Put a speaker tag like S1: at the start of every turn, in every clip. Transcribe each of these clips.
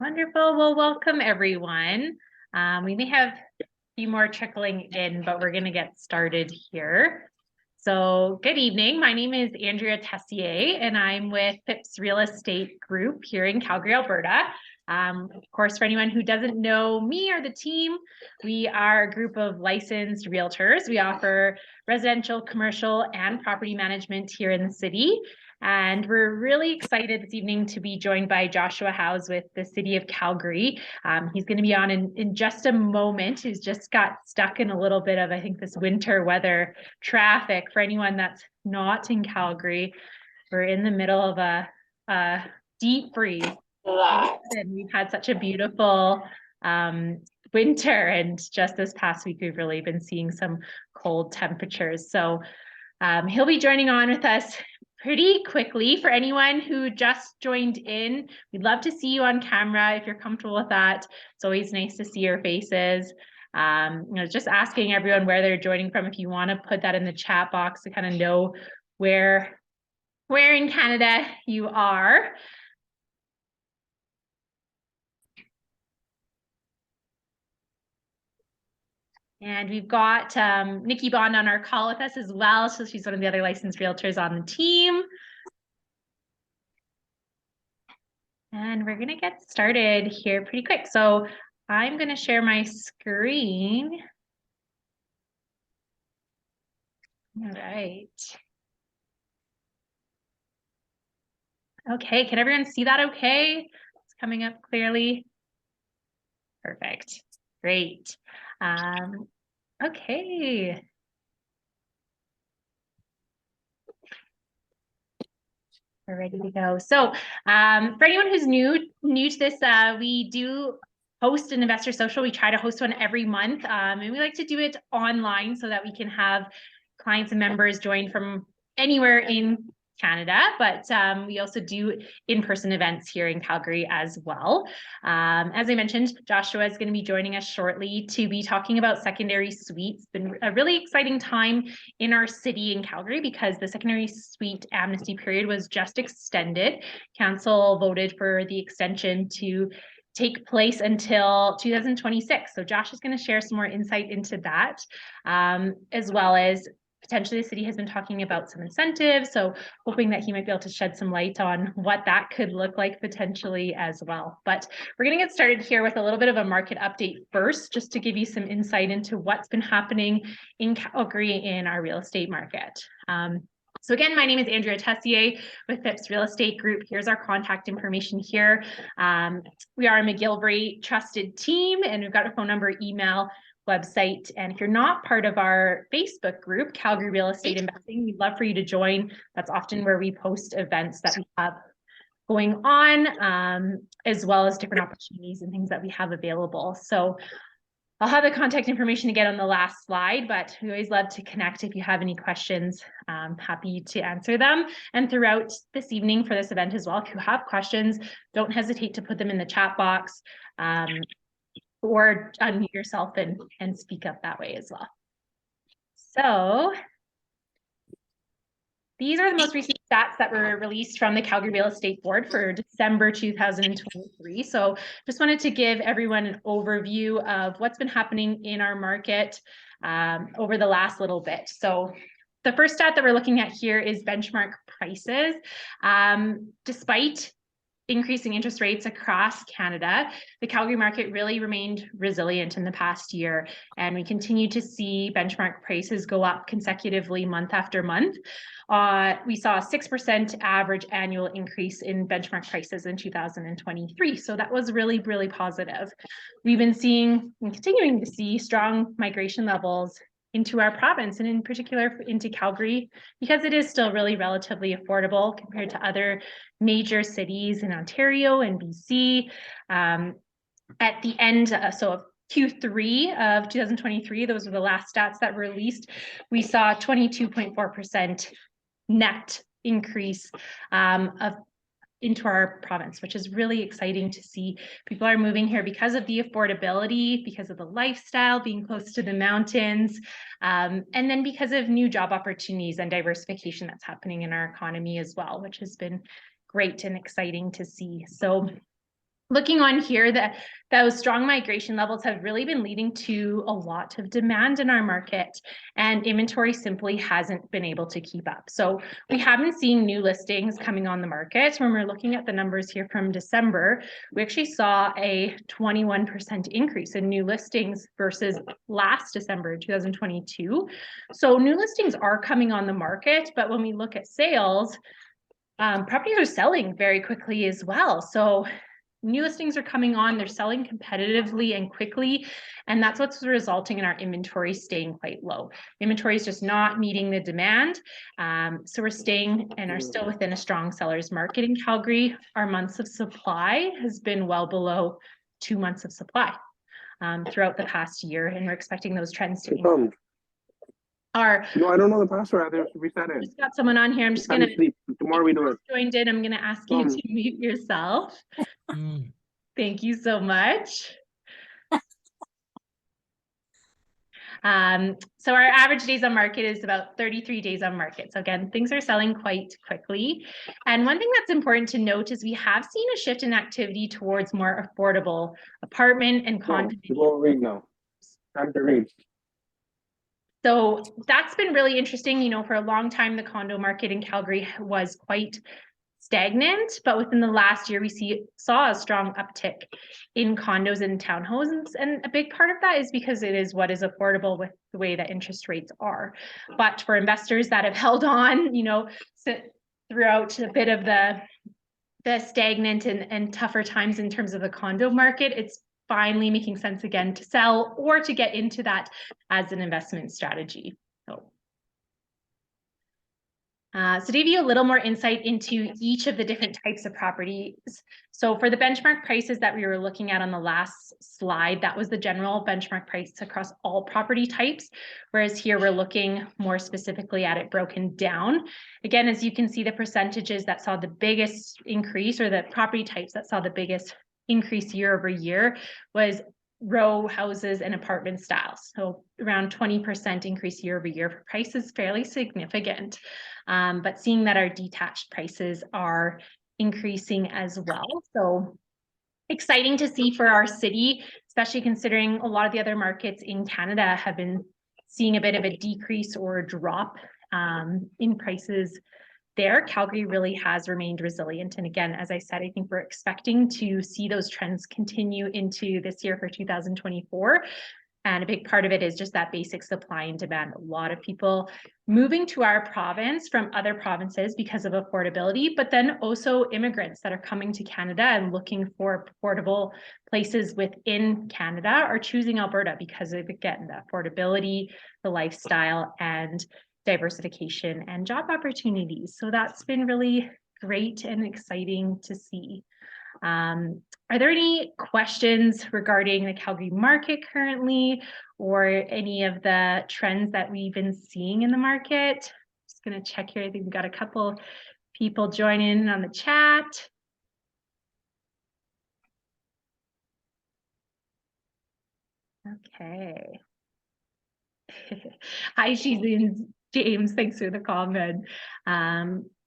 S1: Wonderful. Well, welcome everyone. We may have a few more trickling in, but we're going to get started here. So good evening. My name is Andrea Tessier, and I'm with Phipps Real Estate Group here in Calgary, Alberta. Of course, for anyone who doesn't know me or the team, we are a group of licensed realtors. We offer residential, commercial, and property management here in the city. And we're really excited this evening to be joined by Joshua Howes with the City of Calgary. He's going to be on in just a moment. He's just got stuck in a little bit of, I think, this winter weather traffic. For anyone that's not in Calgary, we're in the middle of a deep freeze. And we've had such a beautiful winter, and just this past week, we've really been seeing some cold temperatures. So he'll be joining on with us pretty quickly. For anyone who just joined in, we'd love to see you on camera if you're comfortable with that. It's always nice to see your faces. Just asking everyone where they're joining from. If you want to put that in the chat box to kind of know where in Canada you are. And we've got Nikki Bond on our call with us as well. So she's one of the other licensed realtors on the team. And we're going to get started here pretty quick. So I'm going to share my screen. All right. Okay, can everyone see that okay? It's coming up clearly. Perfect. Great. Okay. We're ready to go. So for anyone who's new to this, we do host an investor social. We try to host one every month, and we like to do it online so that we can have clients and members join from anywhere in Canada, but we also do in-person events here in Calgary as well. As I mentioned, Joshua is going to be joining us shortly to be talking about secondary suites. It's been a really exciting time in our city in Calgary because the secondary suite amnesty period was just extended. Council voted for the extension to take place until 2026. So Josh is going to share some more insight into that, as well as potentially the city has been talking about some incentives. So hoping that he might be able to shed some light on what that could look like potentially as well. But we're going to get started here with a little bit of a market update first, just to give you some insight into what's been happening in Calgary in our real estate market. So again, my name is Andrea Tessier with Phipps Real Estate Group. Here's our contact information here. We are a McGillivray trusted team, and we've got a phone number, email, website. And if you're not part of our Facebook group, Calgary Real Estate Investing, we'd love for you to join. That's often where we post events that we have going on, as well as different opportunities and things that we have available. So I'll have the contact information again on the last slide, but we always love to connect if you have any questions. I'm happy to answer them. And throughout this evening for this event as well, if you have questions, don't hesitate to put them in the chat box, or unmute yourself and speak up that way as well. So these are the most recent stats that were released from the Calgary Real Estate Board for December 2023. So just wanted to give everyone an overview of what's been happening in our market over the last little bit. So the first stat that we're looking at here is benchmark prices. Despite increasing interest rates across Canada, the Calgary market really remained resilient in the past year, and we continue to see benchmark prices go up consecutively month after month. We saw a 6% average annual increase in benchmark prices in 2023, so that was really, really positive. We've been seeing and continuing to see strong migration levels into our province, and in particular into Calgary, because it is still really relatively affordable compared to other major cities in Ontario and BC. At the end, of Q3 of 2023, those were the last stats that were released, we saw 22.4% net increase into our province, which is really exciting to see. People are moving here because of the affordability, because of the lifestyle, being close to the mountains, and then because of new job opportunities and diversification that's happening in our economy as well, which has been great and exciting to see. So looking on here, that those strong migration levels have really been leading to a lot of demand in our market, and inventory simply hasn't been able to keep up. So we have been seeing new listings coming on the market. When we're looking at the numbers here from December, we actually saw a 21% increase in new listings versus last December 2022. So new listings are coming on the market, but when we look at sales, properties are selling very quickly as well. So new listings are coming on, they're selling competitively and quickly, and that's what's resulting in our inventory staying quite low. Inventory is just not meeting the demand. So we're staying and are still within a strong seller's market in Calgary. Our months of supply has been well below 2 months of supply throughout the past year, and we're expecting those trends to increase.
S2: No, I don't know the password. I think we said it.
S1: Just got someone on here. I'm just gonna
S2: tomorrow we do it.
S1: Joined in. I'm gonna ask you to mute yourself. Thank you so much. So our average days on market is about 33 days on market. So again, things are selling quite quickly. And one thing that's important to note is we have seen a shift in activity towards more affordable apartment and condo.
S2: We'll read now. Time to read.
S1: So that's been really interesting. You know, for a long time, the condo market in Calgary was quite stagnant, but within the last year, we saw a strong uptick in condos and townhomes. And a big part of that is because it is what is affordable with the way that interest rates are. But for investors that have held on, you know, throughout a bit of the stagnant and tougher times in terms of the condo market, it's finally making sense again to sell or to get into that as an investment strategy. So to give you a little more insight into each of the different types of properties. So for the benchmark prices that we were looking at on the last slide, that was the general benchmark price across all property types. Whereas here we're looking more specifically at it broken down. Again, as you can see, the percentages that saw the biggest increase, or the property types that saw the biggest increase year over year, was row houses and apartment styles. So around 20% increase year over year for price is fairly significant. But seeing that our detached prices are increasing as well. So exciting to see for our city, especially considering a lot of the other markets in Canada have been seeing a bit of a decrease or a drop in prices there. Calgary really has remained resilient. And again, as I said, I think we're expecting to see those trends continue into this year for 2024. And a big part of it is just that basic supply and demand. A lot of people moving to our province from other provinces because of affordability, but then also immigrants that are coming to Canada and looking for affordable places within Canada are choosing Alberta because of, again, the affordability, the lifestyle, and diversification and job opportunities. So that's been really great and exciting to see. Are there any questions regarding the Calgary market currently, or any of the trends that we've been seeing in the market? Just going to check here. I think we've got a couple people join in on the chat. Okay. Hi, James. Thanks for the comment.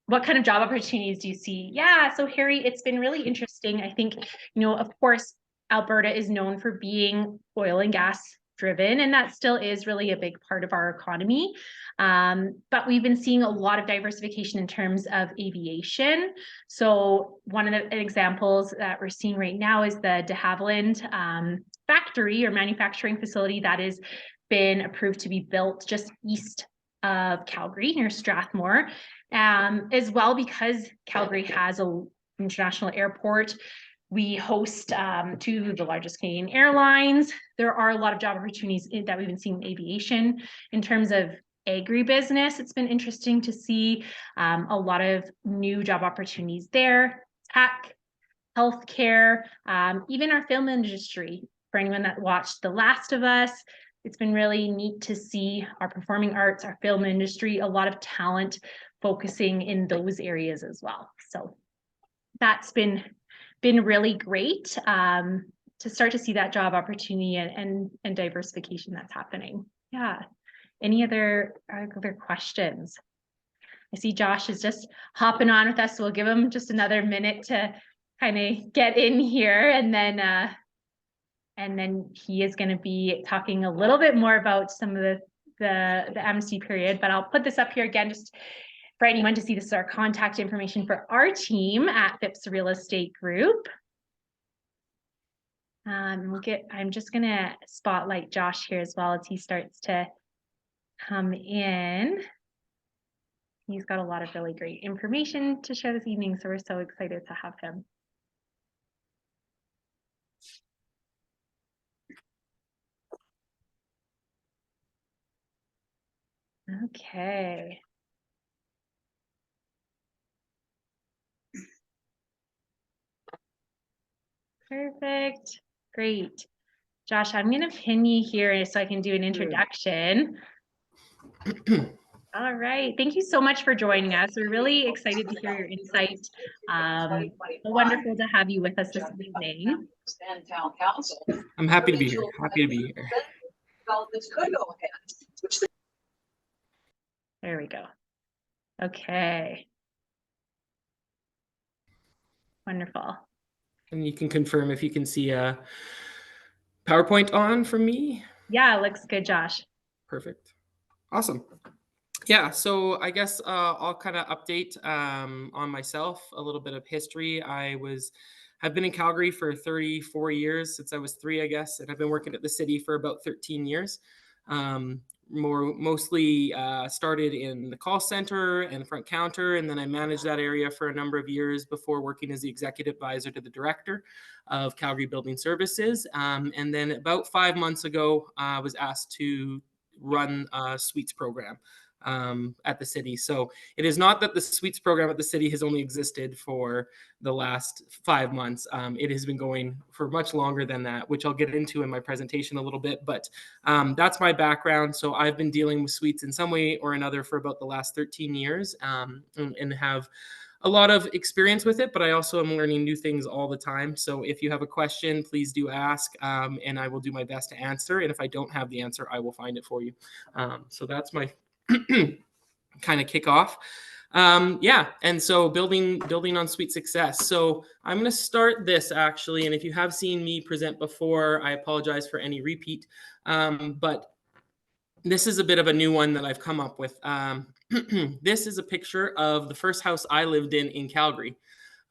S1: What kind of job opportunities do you see? Yeah, so Harry, it's been really interesting. I think, you know, of course, Alberta is known for being oil and gas driven, and that still is really a big part of our economy. But we've been seeing a lot of diversification in terms of aviation. So one of the examples that we're seeing right now is the de Havilland factory or manufacturing facility that is been approved to be built just east of Calgary near Strathmore, as well, because Calgary has an international airport. We host two of the largest Canadian airlines. There are a lot of job opportunities that we've been seeing in aviation. In terms of agribusiness, it's been interesting to see a lot of new job opportunities there. Tech, healthcare, even our film industry. For anyone that watched The Last of Us, it's been really neat to see our performing arts, our film industry, a lot of talent focusing in those areas as well. So that's been really great to start to see that job opportunity and diversification that's happening. Yeah. Any other questions? I see Josh is just hopping on with us, so we'll give him just another minute to kind of get in here, and then he is going to be talking a little bit more about some of the amnesty period. But I'll put this up here again just for anyone to see. This is our contact information for our team at Phipps Real Estate Group. I'm just going to spotlight Josh here as well as he starts to come in. He's got a lot of really great information to share this evening, so we're so excited to have him. Okay. Perfect. Great. Josh, I'm going to pin you here so I can do an introduction. All right. Thank you so much for joining us. We're really excited to hear your insight. So wonderful to have you with us this evening.
S3: I'm happy to be here. Happy to be here.
S1: There we go. Okay. Wonderful.
S3: And you can confirm if you can see a PowerPoint on from me.
S1: Yeah, it looks good, Josh.
S3: Perfect. Awesome. Yeah, so I guess I'll kind of update on myself, a little bit of history. I've been in Calgary for 34 years, since I was 3, I guess, and I've been working at the city for about 13 years. Mostly started in the call center and front counter, and then I managed that area for a number of years before working as the executive advisor to the director of Calgary Building Services. And then about 5 months ago, I was asked to run a suites program at the city. So it is not that the suites program at the city has only existed for the last 5 months. It has been going for much longer than that, which I'll get into in my presentation a little bit. But that's my background. So I've been dealing with suites in some way or another for about the last 13 years and have a lot of experience with it, but I also am learning new things all the time. So if you have a question, please do ask, and I will do my best to answer. And if I don't have the answer, I will find it for you. So that's my kind of kickoff. Yeah, and so building on suite success. So I'm going to start this actually, and if you have seen me present before, I apologize for any repeat. But this is a bit of a new one that I've come up with. This is a picture of the first house I lived in Calgary.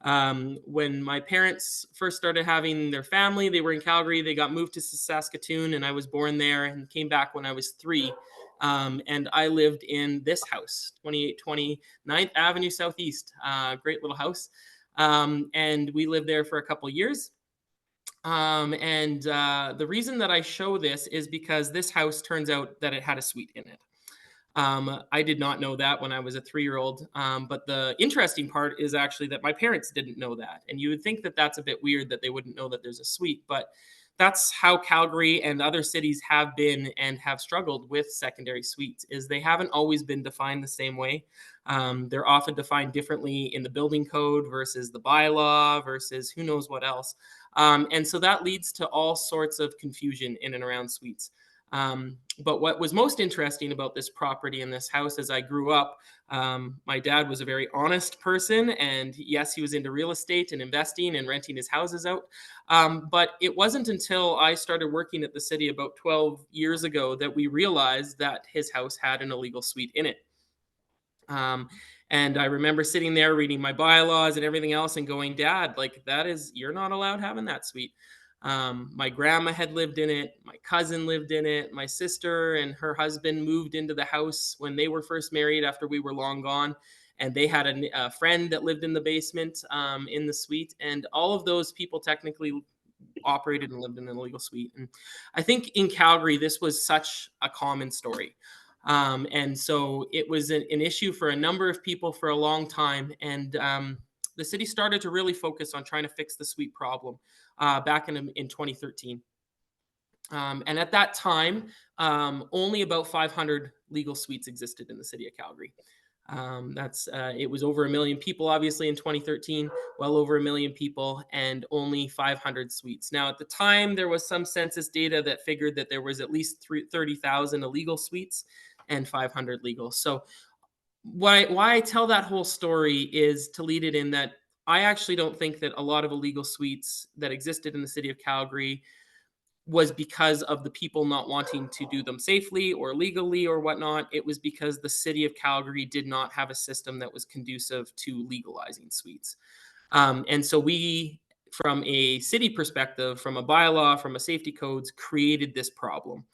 S3: When my parents first started having their family, they were in Calgary. They got moved to Saskatoon, and I was born there and came back when I was 3. And I lived in this house, 2820 9th Avenue Southeast. Great little house. And we lived there for a couple years. The reason that I show this is because this house turns out that it had a suite in it. I did not know that when I was a 3-year-old. But the interesting part is actually that my parents didn't know that. And you would think that that's a bit weird that they wouldn't know that there's a suite, but that's how Calgary and other cities have been and have struggled with secondary suites, is they haven't always been defined the same way. They're often defined differently in the building code versus the bylaw versus who knows what else. And so that leads to all sorts of confusion in and around suites. But what was most interesting about this property and this house as I grew up, my dad was a very honest person, and yes, he was into real estate and investing and renting his houses out. But it wasn't until I started working at the city about 12 years ago that we realized that his house had an illegal suite in it. And I remember sitting there reading my bylaws and everything else and going, Dad, like you're not allowed having that suite. My grandma had lived in it. My cousin lived in it. My sister and her husband moved into the house when they were first married after we were long gone. And they had a friend that lived in the basement in the suite. And all of those people technically operated and lived in an illegal suite. And I think in Calgary, this was such a common story. And so it was an issue for a number of people for a long time. And the city started to really focus on trying to fix the suite problem back in 2013. And at that time, only about 500 legal suites existed in the city of Calgary. It was over 1 million people, obviously, in 2013, well over 1 million people, and only 500 suites. Now, at the time, there was some census data that figured that there was at least 30,000 illegal suites and 500 legal. So why I tell that whole story is to lead it in that I actually don't think that a lot of illegal suites that existed in the city of Calgary was because of the people not wanting to do them safely or legally or whatnot. It was because the city of Calgary did not have a system that was conducive to legalizing suites. And so we, from a city perspective, from a bylaw, from a safety codes, created this problem.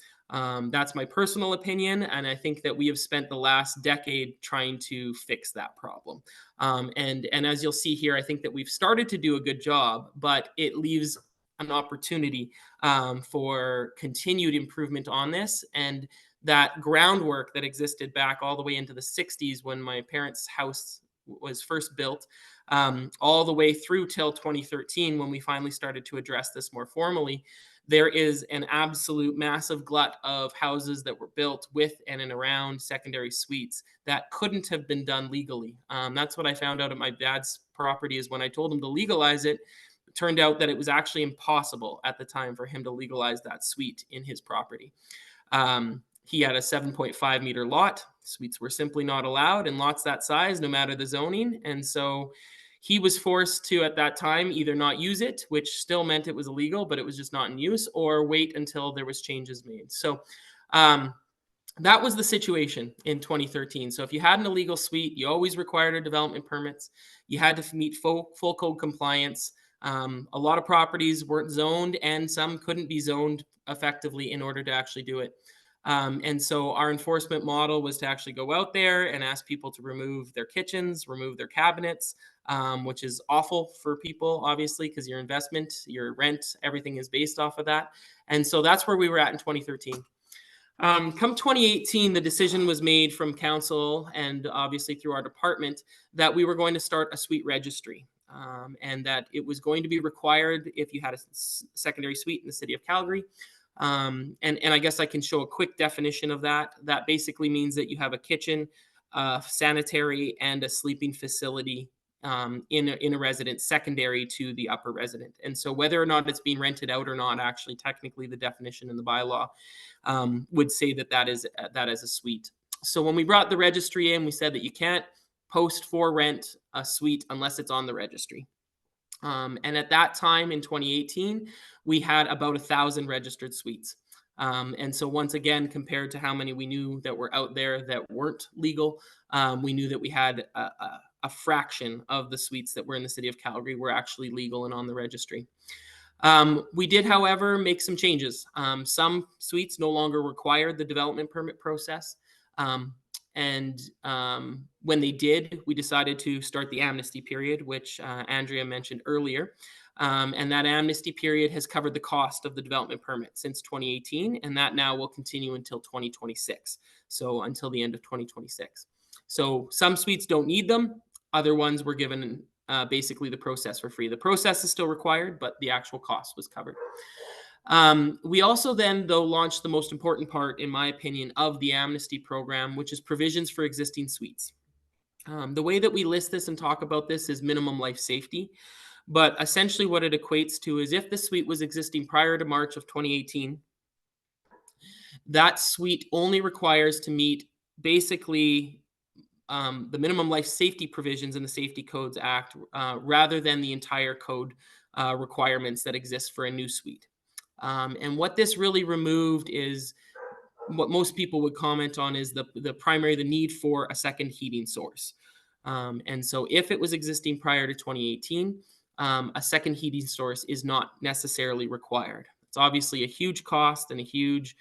S3: That's my personal opinion, and I think that we have spent the last decade trying to fix that problem. And as you'll see here, I think that we've started to do a good job, but it leaves an opportunity for continued improvement on this. And that groundwork that existed back all the way into the 60s when my parents' house was first built, all the way through till 2013 when we finally started to address this more formally. There is an absolute massive glut of houses that were built with and around secondary suites that couldn't have been done legally. That's what I found out at my dad's property, is when I told him to legalize it, it turned out that it was actually impossible at the time for him to legalize that suite in his property. He had a 7.5 meter lot. Suites were simply not allowed in lots that size, no matter the zoning. And so he was forced to, at that time, either not use it, which still meant it was illegal, but it was just not in use, or wait until there was changes made. So that was the situation in 2013. So if you had an illegal suite, you always required a development permits. You had to meet full code compliance. A lot of properties weren't zoned, and some couldn't be zoned effectively in order to actually do it. And so our enforcement model was to actually go out there and ask people to remove their kitchens, remove their cabinets, which is awful for people, obviously, because your investment, your rent, everything is based off of that. And so that's where we were at in 2013. Come 2018, the decision was made from council and obviously through our department that we were going to start a suite registry. And that it was going to be required if you had a secondary suite in the city of Calgary. And I guess I can show a quick definition of that. That basically means that you have a kitchen, sanitary, and a sleeping facility in a residence secondary to the upper resident. And so whether or not it's being rented out or not, actually technically the definition in the bylaw would say that that is a suite. So when we brought the registry in, we said that you can't post for rent a suite unless it's on the registry. And at that time in 2018, we had about 1,000 registered suites. And so once again, compared to how many we knew that were out there that weren't legal, we knew that we had a fraction of the suites that were in the city of Calgary were actually legal and on the registry. We did, however, make some changes. Some suites no longer required the development permit process. And when they did, we decided to start the amnesty period, which Andrea mentioned earlier. And that amnesty period has covered the cost of the development permit since 2018, and that now will continue until 2026. So until the end of 2026. So some suites don't need them. Other ones were given basically the process for free. The process is still required, but the actual cost was covered. We also then, though, launched the most important part, in my opinion, of the amnesty program, which is provisions for existing suites. The way that we list this and talk about this is minimum life safety. But essentially what it equates to is if the suite was existing prior to March of 2018, that suite only requires to meet basically the minimum life safety provisions in the Safety Codes Act rather than the entire code requirements that exist for a new suite. And what this really removed is what most people would comment on is the need for a second heating source. And so if it was existing prior to 2018, a second heating source is not necessarily required. It's obviously a huge cost and a huge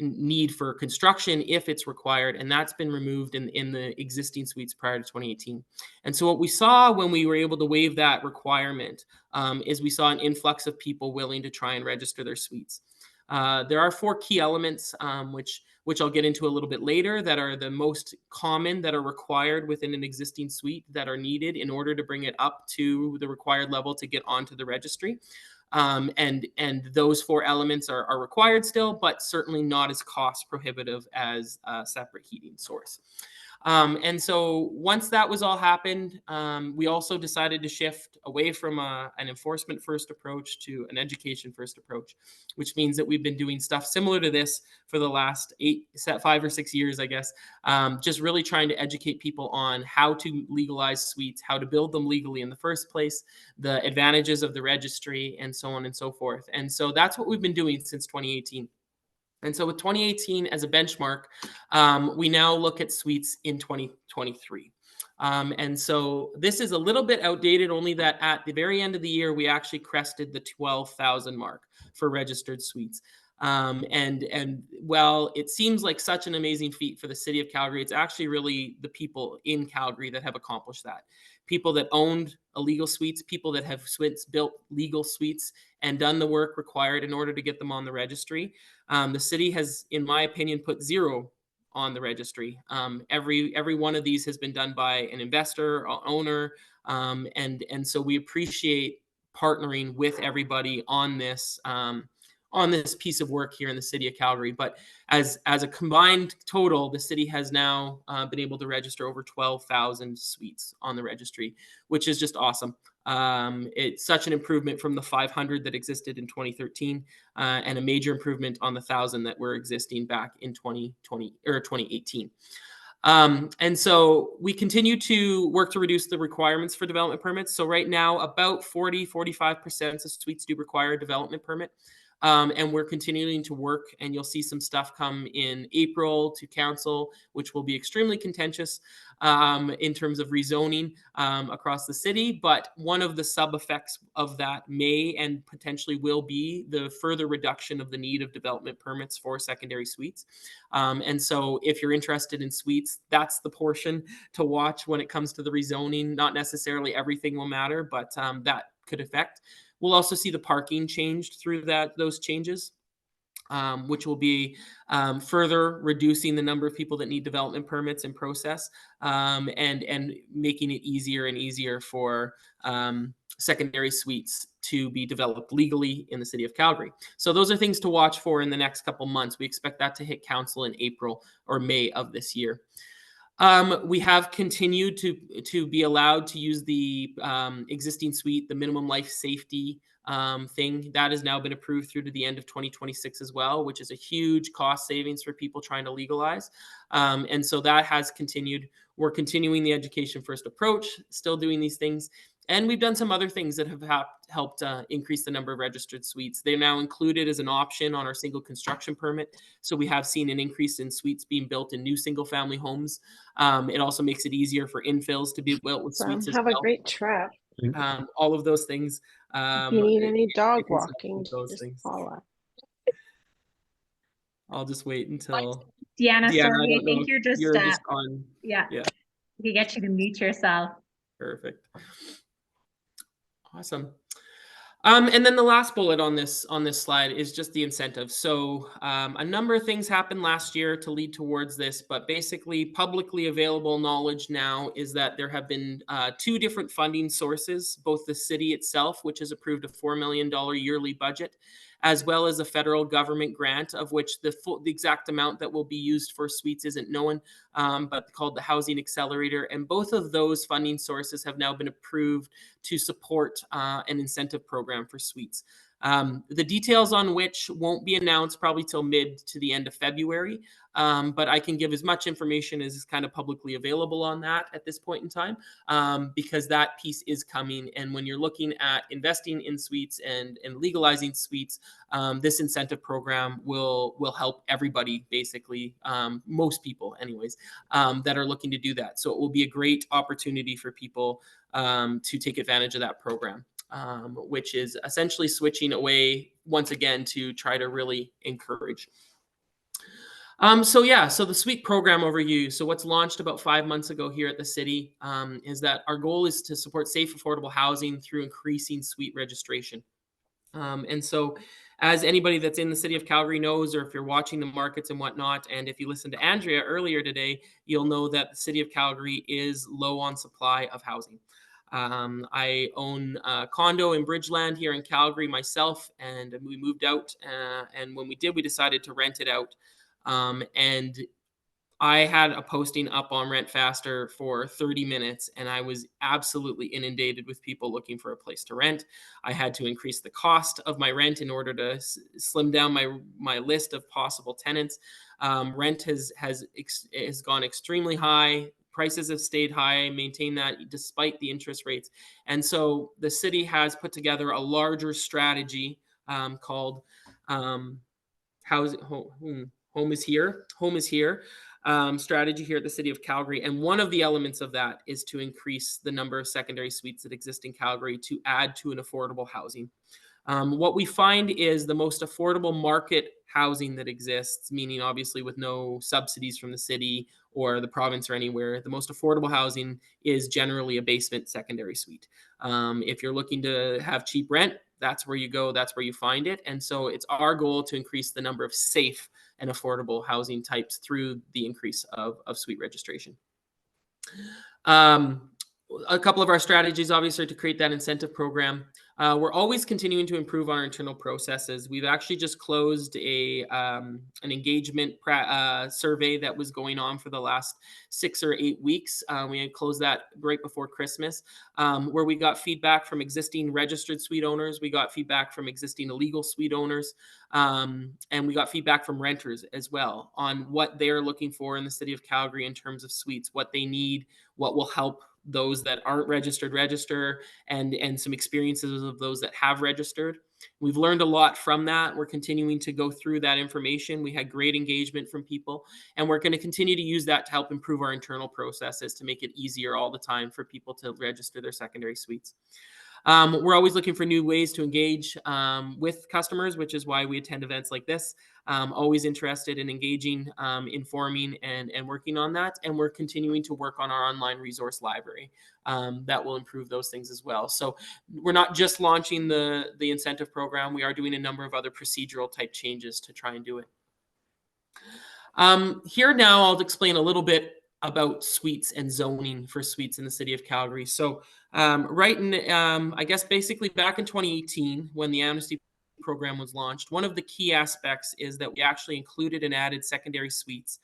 S3: need for construction if it's required, and that's been removed in the existing suites prior to 2018. And so what we saw when we were able to waive that requirement is we saw an influx of people willing to try and register their suites. There are 4 key elements, which I'll get into a little bit later, that are the most common that are required within an existing suite that are needed in order to bring it up to the required level to get onto the registry. And those 4 elements are required still, but certainly not as cost prohibitive as a separate heating source. And so once that was all happened, we also decided to shift away from an enforcement first approach to an education first approach, which means that we've been doing stuff similar to this for the last 5 or 6 years, I guess, just really trying to educate people on how to legalize suites, how to build them legally in the first place, the advantages of the registry, and so on and so forth. And so that's what we've been doing since 2018. And so with 2018 as a benchmark, we now look at suites in 2023. And so this is a little bit outdated, only that at the very end of the year, we actually crested the 12,000 mark for registered suites. And while it seems like such an amazing feat for the city of Calgary, it's actually really the people in Calgary that have accomplished that. People that owned illegal suites, people that have since built legal suites and done the work required in order to get them on the registry. The city has, in my opinion, put zero on the registry. Every one of these has been done by an investor, or owner, and so we appreciate partnering with everybody on this piece of work here in the city of Calgary. But as a combined total, the city has now been able to register over 12,000 suites on the registry, which is just awesome. It's such an improvement from the 500 that existed in 2013, and a major improvement on the 1,000 that were existing back in 2020 or 2018. And so we continue to work to reduce the requirements for development permits. So right now, about 45% of suites do require a development permit. And we're continuing to work, and you'll see some stuff come in April to council, which will be extremely contentious in terms of rezoning across the city. But one of the sub effects of that may and potentially will be the further reduction of the need of development permits for secondary suites. And so if you're interested in suites, that's the portion to watch when it comes to the rezoning. Not necessarily everything will matter, but that could affect. We'll also see the parking changed through those changes, which will be further reducing the number of people that need development permits in process, and making it easier and easier for secondary suites to be developed legally in the city of Calgary. So those are things to watch for in the next couple months. We expect that to hit council in April or May of this year. We have continued to be allowed to use the existing suite, the minimum life safety thing that has now been approved through to the end of 2026 as well, which is a huge cost savings for people trying to legalize. And so that has continued. We're continuing the education first approach, still doing these things. And we've done some other things that have helped increase the number of registered suites. They're now included as an option on our single construction permit. So we have seen an increase in suites being built in new single family homes. It also makes it easier for infills to be built with suites as
S4: Have
S3: well.
S4: a great trip.
S3: All of those things.
S4: If you need any dog
S3: it is
S4: walking,
S3: those
S4: just
S3: things.
S4: holla.
S3: I'll just wait until
S1: Deanna,
S3: Deanna,
S1: sorry,
S3: I
S1: I think you're just
S3: on.
S1: yeah.
S3: Yeah.
S1: We can get you to mute yourself.
S3: Perfect. Awesome. And then the last bullet on this slide is just the incentive. So a number of things happened last year to lead towards this, but basically publicly available knowledge now is that there have been 2 different funding sources, both the city itself, which has approved a $4 million yearly budget, as well as a federal government grant, of which the exact amount that will be used for suites isn't known, but called the Housing Accelerator. And both of those funding sources have now been approved to support an incentive program for suites. The details on which won't be announced probably till mid to the end of February, but I can give as much information as is kind of publicly available on that at this point in time, because that piece is coming. And when you're looking at investing in suites and legalizing suites, this incentive program will help everybody, basically, most people anyways, that are looking to do that. So it will be a great opportunity for people to take advantage of that program. Which is essentially switching away once again to try to really encourage. So the suite program overview. So what's launched about 5 months ago here at the city is that our goal is to support safe, affordable housing through increasing suite registration. And so as anybody that's in the city of Calgary knows, or if you're watching the markets and whatnot, and if you listened to Andrea earlier today, you'll know that the city of Calgary is low on supply of housing. I own a condo in Bridgeland here in Calgary myself, and we moved out. And when we did, we decided to rent it out. And I had a posting up on Rent Faster for 30 minutes and I was absolutely inundated with people looking for a place to rent. I had to increase the cost of my rent in order to slim down my list of possible tenants. Rent has gone extremely high. Prices have stayed high, maintain that despite the interest rates. And so the city has put together a larger strategy called Home is Here. Home is Here strategy here at the City of Calgary. And one of the elements of that is to increase the number of secondary suites that exist in Calgary to add to an affordable housing. What we find is the most affordable market housing that exists, meaning obviously with no subsidies from the city or the province or anywhere, the most affordable housing is generally a basement secondary suite. If you're looking to have cheap rent, that's where you go, that's where you find it. And so it's our goal to increase the number of safe and affordable housing types through the increase of suite registration. A couple of our strategies, obviously, to create that incentive program. We're always continuing to improve our internal processes. We've actually just closed an engagement survey that was going on for the last 6 or 8 weeks. We had closed that right before Christmas, where we got feedback from existing registered suite owners. We got feedback from existing illegal suite owners, and we got feedback from renters as well on what they're looking for in the City of Calgary in terms of suites, what they need, what will help those that aren't registered register, and some experiences of those that have registered. We've learned a lot from that. We're continuing to go through that information. We had great engagement from people, and we're going to continue to use that to help improve our internal processes to make it easier all the time for people to register their secondary suites. We're always looking for new ways to engage with customers, which is why we attend events like this. Always interested in engaging, informing, and working on that. And we're continuing to work on our online resource library that will improve those things as well. So we're not just launching the incentive program. We are doing a number of other procedural type changes to try and do it. Here now, I'll explain a little bit about suites and zoning for suites in the City of Calgary. So right in, I guess basically back in 2018, when the amnesty program was launched, one of the key aspects is that we actually included and added secondary suites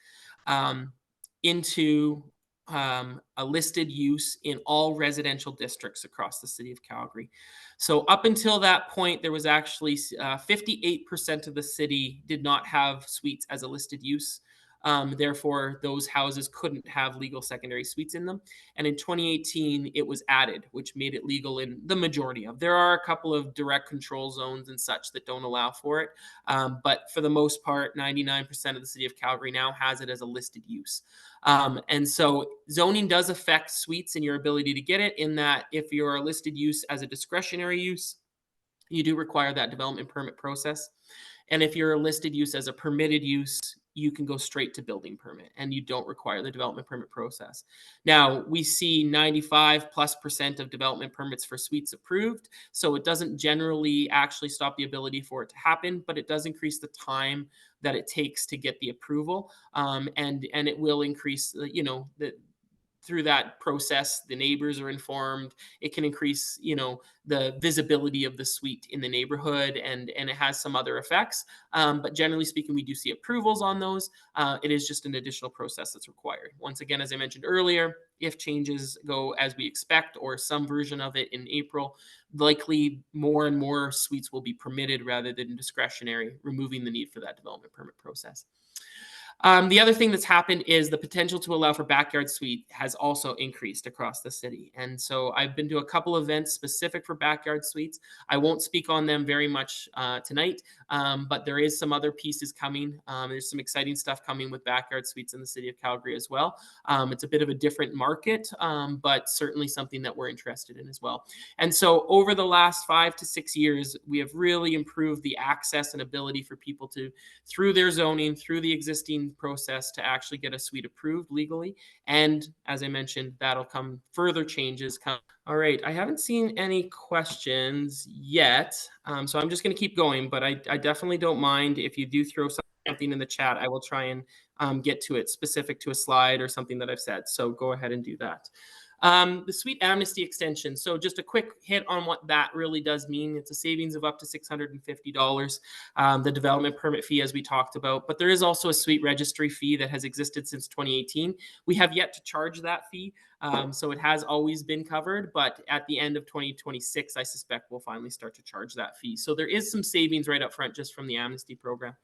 S3: into a listed use in all residential districts across the City of Calgary. So up until that point, there was actually 58% of the city did not have suites as a listed use. Therefore, those houses couldn't have legal secondary suites in them. And in 2018, it was added, which made it legal in the majority of. There are a couple of direct control zones and such that don't allow for it. But for the most part, 99% of the City of Calgary now has it as a listed use. And so zoning does affect suites and your ability to get it, in that if you're a listed use as a discretionary use, you do require that development permit process. And if you're a listed use as a permitted use, you can go straight to building permit and you don't require the development permit process. Now, we see 95+% of development permits for suites approved. So it doesn't generally actually stop the ability for it to happen, but it does increase the time that it takes to get the approval. And it will increase, through that process, the neighbors are informed. It can increase, the visibility of the suite in the neighborhood, and it has some other effects. But generally speaking, we do see approvals on those. It is just an additional process that's required. Once again, as I mentioned earlier, if changes go as we expect or some version of it in April, likely more and more suites will be permitted rather than discretionary, removing the need for that development permit process. The other thing that's happened is the potential to allow for backyard suite has also increased across the city. And so I've been to a couple events specific for backyard suites. I won't speak on them very much tonight, but there is some other pieces coming. There's some exciting stuff coming with backyard suites in the City of Calgary as well. It's a bit of a different market, but certainly something that we're interested in as well. And so over the last 5 to 6 years, we have really improved the access and ability for people to, through their zoning, through the existing process, to actually get a suite approved legally. And as I mentioned, that'll come further changes. All right, I haven't seen any questions yet, so I'm just going to keep going, but I definitely don't mind if you do throw something in the chat. I will try and get to it specific to a slide or something that I've said. So go ahead and do that. The suite amnesty extension. So just a quick hit on what that really does mean. It's a savings of up to $650, the development permit fee, as we talked about. But there is also a suite registry fee that has existed since 2018. We have yet to charge that fee. So it has always been covered, but at the end of 2026, I suspect we'll finally start to charge that fee. So there is some savings right up front just from the amnesty program.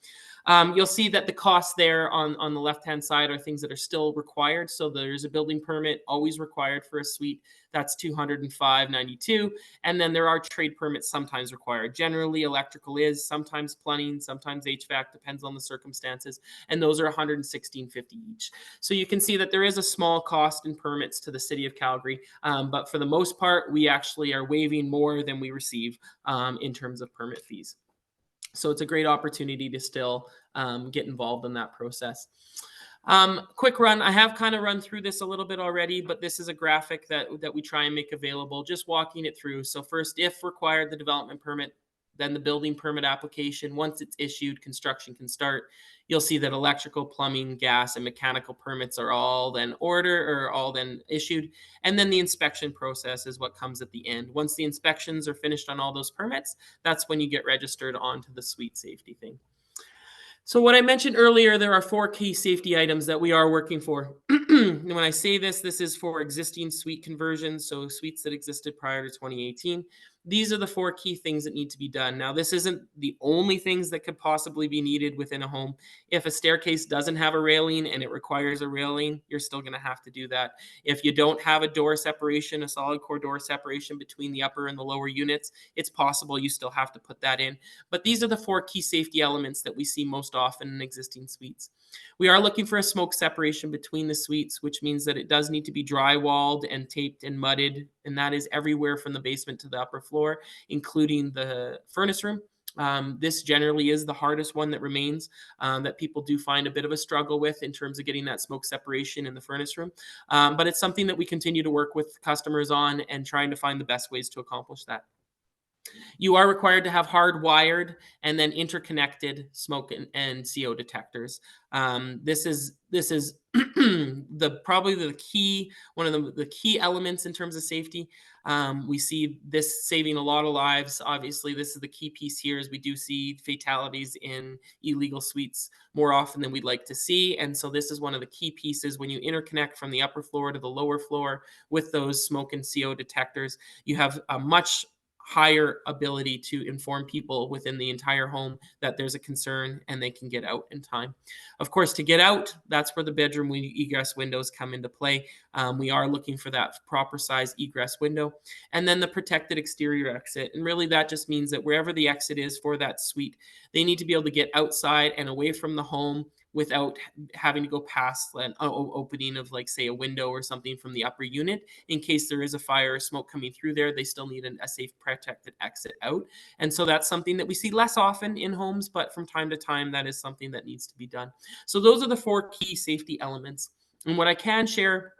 S3: You'll see that the costs there on the left-hand side are things that are still required. So there's a building permit always required for a suite. That's $205.92. And then there are trade permits sometimes required. Generally, electrical is, sometimes plumbing, sometimes HVAC, depends on the circumstances. And those are $116.50 each. So you can see that there is a small cost in permits to the City of Calgary. But for the most part, we actually are waiving more than we receive in terms of permit fees. So it's a great opportunity to still get involved in that process. Quick run. I have kind of run through this a little bit already, but this is a graphic that we try and make available, just walking it through. So first, if required, the development permit, then the building permit application. Once it's issued, construction can start. You'll see that electrical, plumbing, gas, and mechanical permits are all then issued. And then the inspection process is what comes at the end. Once the inspections are finished on all those permits, that's when you get registered onto the suite safety thing. So what I mentioned earlier, there are 4 key safety items that we are working for. When I say this is for existing suite conversions, so suites that existed prior to 2018. These are the 4 key things that need to be done. Now, this isn't the only things that could possibly be needed within a home. If a staircase doesn't have a railing and it requires a railing, you're still going to have to do that. If you don't have a door separation, a solid core door separation between the upper and the lower units, it's possible you still have to put that in. But these are the 4 key safety elements that we see most often in existing suites. We are looking for a smoke separation between the suites, which means that it does need to be drywalled and taped and mudded, and that is everywhere from the basement to the upper floor, including the furnace room. This generally is the hardest one that remains, that people do find a bit of a struggle with in terms of getting that smoke separation in the furnace room. But it's something that we continue to work with customers on and trying to find the best ways to accomplish that. You are required to have hardwired and then interconnected smoke and CO detectors. This is probably the key, one of the key elements in terms of safety. We see this saving a lot of lives. Obviously, this is the key piece here, is we do see fatalities in illegal suites more often than we'd like to see. And so this is one of the key pieces. When you interconnect from the upper floor to the lower floor with those smoke and CO detectors, you have a much higher ability to inform people within the entire home that there's a concern and they can get out in time. Of course, to get out, that's where the bedroom egress windows come into play. We are looking for that proper size egress window. And then the protected exterior exit. And really that just means that wherever the exit is for that suite, they need to be able to get outside and away from the home without having to go past an opening of, like, say, a window or something from the upper unit. In case there is a fire or smoke coming through there, they still need a safe protected exit out. And so that's something that we see less often in homes, but from time to time, that is something that needs to be done. So those are the 4 key safety elements. And what I can share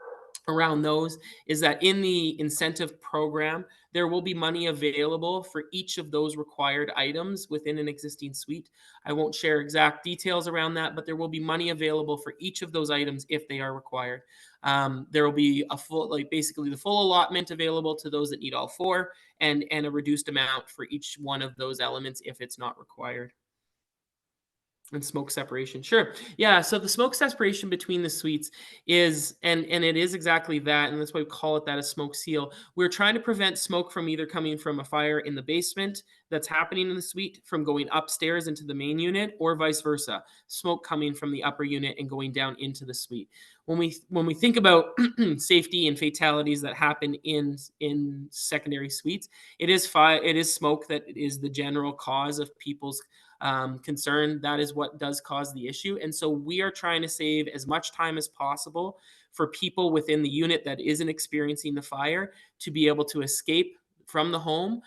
S3: around those is that in the incentive program, there will be money available for each of those required items within an existing suite. I won't share exact details around that, but there will be money available for each of those items if they are required. There will be a full, basically the full allotment available to those that need all 4, and a reduced amount for each one of those elements if it's not required. And smoke separation. Sure. Yeah. So the smoke separation between the suites is, and it is exactly that. And that's why we call it that, a smoke seal. We're trying to prevent smoke from either coming from a fire in the basement that's happening in the suite from going upstairs into the main unit, or vice versa, smoke coming from the upper unit and going down into the suite. When we think about safety and fatalities that happen in secondary suites, it is smoke that is the general cause of people's concern. That is what does cause the issue. And so we are trying to save as much time as possible for people within the unit that isn't experiencing the fire to be able to escape from the home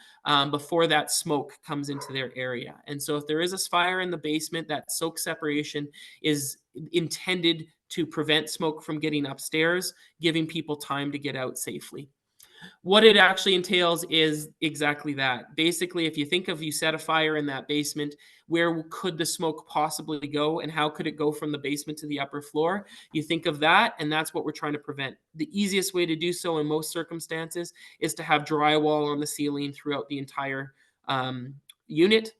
S3: before that smoke comes into their area. And so if there is a fire in the basement, that smoke separation is intended to prevent smoke from getting upstairs, giving people time to get out safely. What it actually entails is exactly that. Basically, if you think of you set a fire in that basement, where could the smoke possibly go and how could it go from the basement to the upper floor? You think of that, and that's what we're trying to prevent. The easiest way to do so in most circumstances is to have drywall on the ceiling throughout the entire unit,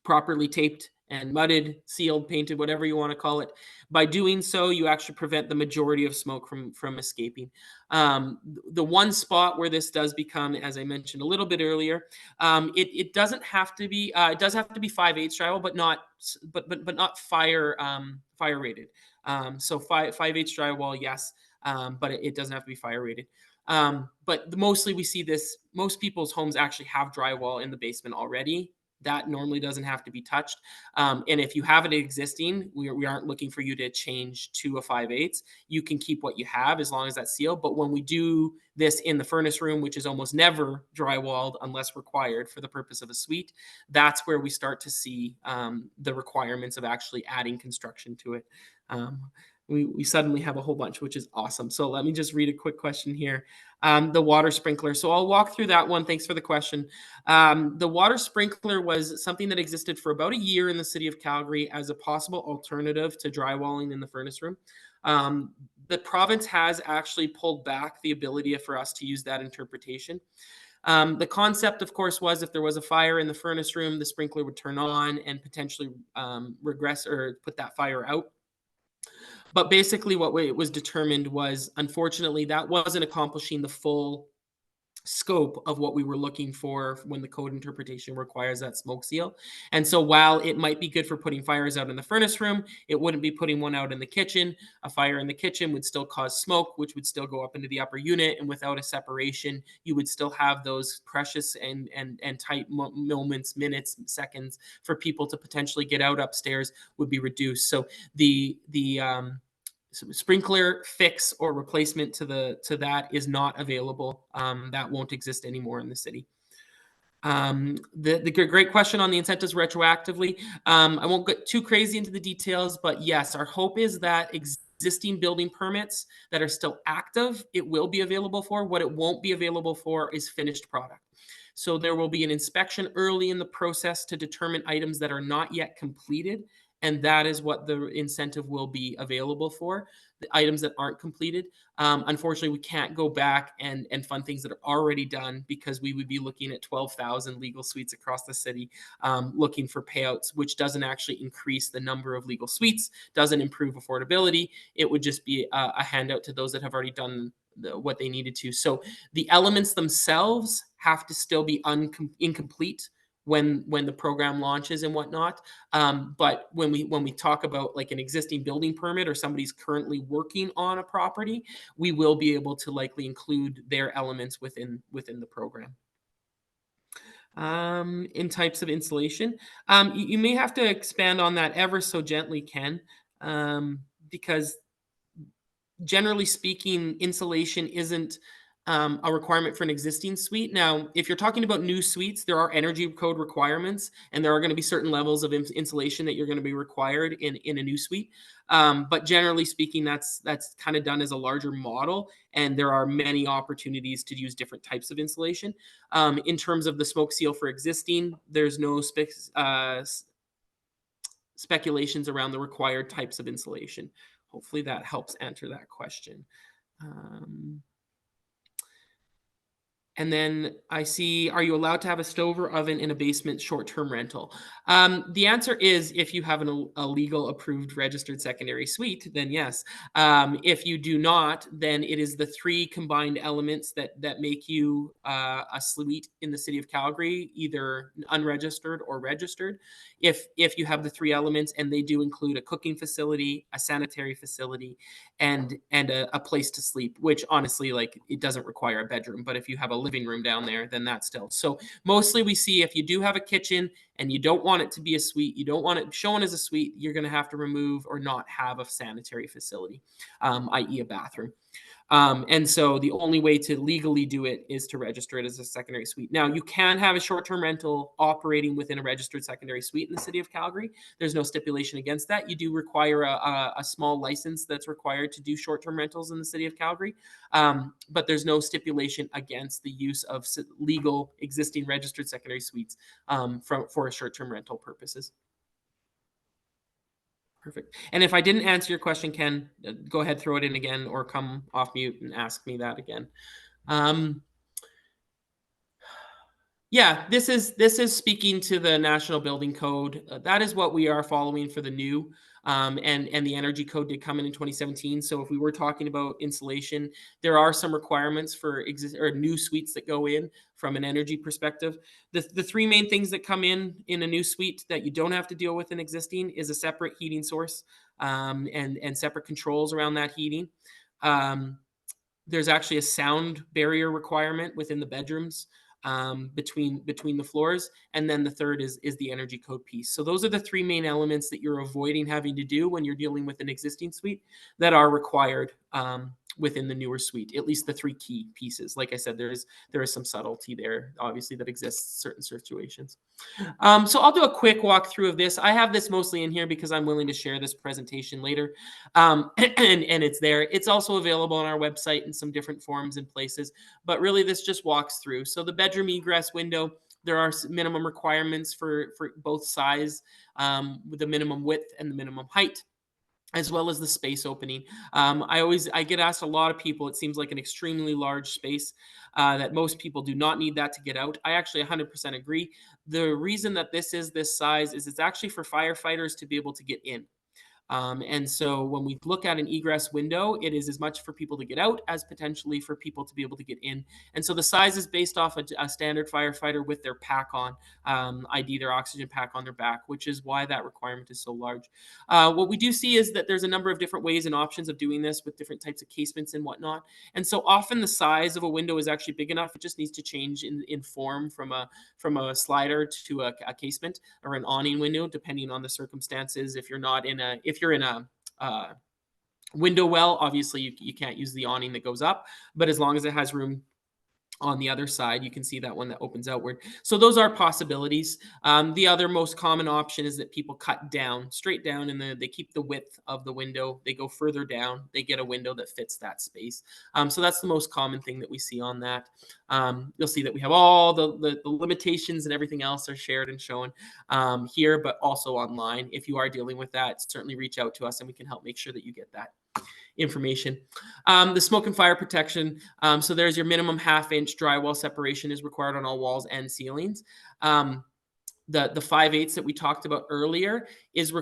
S3: properly taped and mudded, sealed, painted, whatever you want to call it. By doing so, you actually prevent the majority of smoke from escaping. The one spot where this does become, as I mentioned a little bit earlier, it doesn't have to be. It does have to be 5/8 drywall, but not fire rated. So 5/8 drywall, yes, but it doesn't have to be fire rated. But mostly we see this. Most people's homes actually have drywall in the basement already. That normally doesn't have to be touched. And if you have it existing, we aren't looking for you to change to a 5/8. You can keep what you have as long as that's sealed. But when we do this in the furnace room, which is almost never drywalled unless required for the purpose of a suite, that's where we start to see the requirements of actually adding construction to it. We suddenly have a whole bunch, which is awesome. So let me just read a quick question here. The water sprinkler. So I'll walk through that one. Thanks for the question. The water sprinkler was something that existed for about a year in the city of Calgary as a possible alternative to drywalling in the furnace room. The province has actually pulled back the ability for us to use that interpretation. The concept, of course, was if there was a fire in the furnace room, the sprinkler would turn on and potentially regress or put that fire out. But basically what it was determined was, unfortunately, that wasn't accomplishing the full scope of what we were looking for when the code interpretation requires that smoke seal. And so while it might be good for putting fires out in the furnace room, it wouldn't be putting one out in the kitchen. A fire in the kitchen would still cause smoke, which would still go up into the upper unit. And without a separation, you would still have those precious and tight moments, minutes, seconds for people to potentially get out upstairs would be reduced. So the sprinkler fix or replacement to that is not available. That won't exist anymore in the city. The great question on the incentives retroactively. I won't get too crazy into the details, but yes, our hope is that existing building permits that are still active, it will be available for. What it won't be available for is finished product. So there will be an inspection early in the process to determine items that are not yet completed. And that is what the incentive will be available for, the items that aren't completed. Unfortunately, we can't go back and fund things that are already done because we would be looking at 12,000 legal suites across the city looking for payouts, which doesn't actually increase the number of legal suites, doesn't improve affordability. It would just be a handout to those that have already done what they needed to. So the elements themselves have to still be incomplete when the program launches and whatnot. But when we talk about like an existing building permit or somebody's currently working on a property, we will be able to likely include their elements within the program. In types of insulation, you may have to expand on that ever so gently, Ken, because generally speaking, insulation isn't a requirement for an existing suite. Now, if you're talking about new suites, there are energy code requirements, and there are going to be certain levels of insulation that you're going to be required in a new suite. But generally speaking, that's kind of done as a larger model, and there are many opportunities to use different types of insulation. In terms of the smoke seal for existing, there's no speculations around the required types of insulation. Hopefully that helps answer that question. And then I see, are you allowed to have a stove or oven in a basement short-term rental? The answer is if you have a legal approved registered secondary suite, then yes. If you do not, then it is the three combined elements that make you a suite in the city of Calgary, either unregistered or registered. If you have the three elements, and they do include a cooking facility, a sanitary facility, and a place to sleep, which honestly, like, it doesn't require a bedroom, but if you have a living room down there, then that's still. So mostly we see if you do have a kitchen and you don't want it to be a suite, you don't want it shown as a suite, you're going to have to remove or not have a sanitary facility, i.e. a bathroom. And so the only way to legally do it is to register it as a secondary suite. Now, you can have a short-term rental operating within a registered secondary suite in the City of Calgary. There's no stipulation against that. You do require a small license that's required to do short-term rentals in the City of Calgary, but there's no stipulation against the use of legal existing registered secondary suites for short-term rental purposes. Perfect. And if I didn't answer your question, Ken, go ahead, throw it in again, or come off mute and ask me that again. Yeah, this is speaking to the National Building Code. That is what we are following for the new, and the Energy Code did come in 2017. So if we were talking about insulation, there are some requirements for new suites that go in from an energy perspective. The three main things that come in a new suite that you don't have to deal with in existing is a separate heating source, and separate controls around that heating. There's actually a sound barrier requirement within the bedrooms, between the floors, and then the third is the energy code piece. So those are the three main elements that you're avoiding having to do when you're dealing with an existing suite that are required within the newer suite. At least the three key pieces. Like I said, there is some subtlety there, obviously, that exists in certain situations. So I'll do a quick walkthrough of this. I have this mostly in here because I'm willing to share this presentation later, and it's there. It's also available on our website in some different forms and places, but really this just walks through. So the bedroom egress window, there are minimum requirements for both size, with the minimum width and the minimum height, as well as the space opening. I get asked a lot of people, it seems like an extremely large space, that most people do not need that to get out. I actually 100% agree. The reason that this is this size is it's actually for firefighters to be able to get in. And so when we look at an egress window, it is as much for people to get out as potentially for people to be able to get in. And so the size is based off a standard firefighter with their pack on, ID their oxygen pack on their back, which is why that requirement is so large. What we do see is that there's a number of different ways and options of doing this with different types of casements and whatnot. And so often the size of a window is actually big enough. It just needs to change in form from a slider to a casement or an awning window, depending on the circumstances. If you're in a window well, obviously you can't use the awning that goes up, but as long as it has room on the other side, you can see that one that opens outward. So those are possibilities. The other most common option is that people cut down, straight down, and they keep the width of the window. They go further down. They get a window that fits that space. So that's the most common thing that we see on that. You'll see that we have all the limitations and everything else are shared and shown here, but also online. If you are dealing with that, certainly reach out to us and we can help make sure that you get that information. The smoke and fire protection. So there's your minimum 1/2-inch drywall separation is required on all walls and ceilings. The 5/8 that we talked about earlier is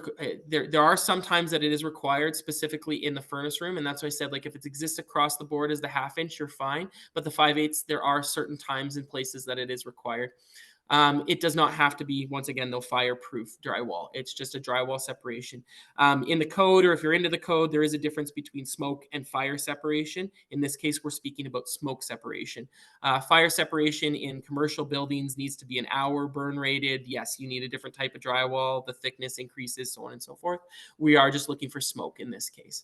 S3: there are some times that it is required specifically in the furnace room, and that's why I said, like, if it exists across the board as the 1/2-inch, you're fine. But the 5/8, there are certain times and places that it is required. It does not have to be, once again, though, fireproof drywall. It's just a drywall separation. In the code, or if you're into the code, there is a difference between smoke and fire separation. In this case, we're speaking about smoke separation. Fire separation in commercial buildings needs to be an hour burn rated. Yes, you need a different type of drywall. The thickness increases, so on and so forth. We are just looking for smoke in this case.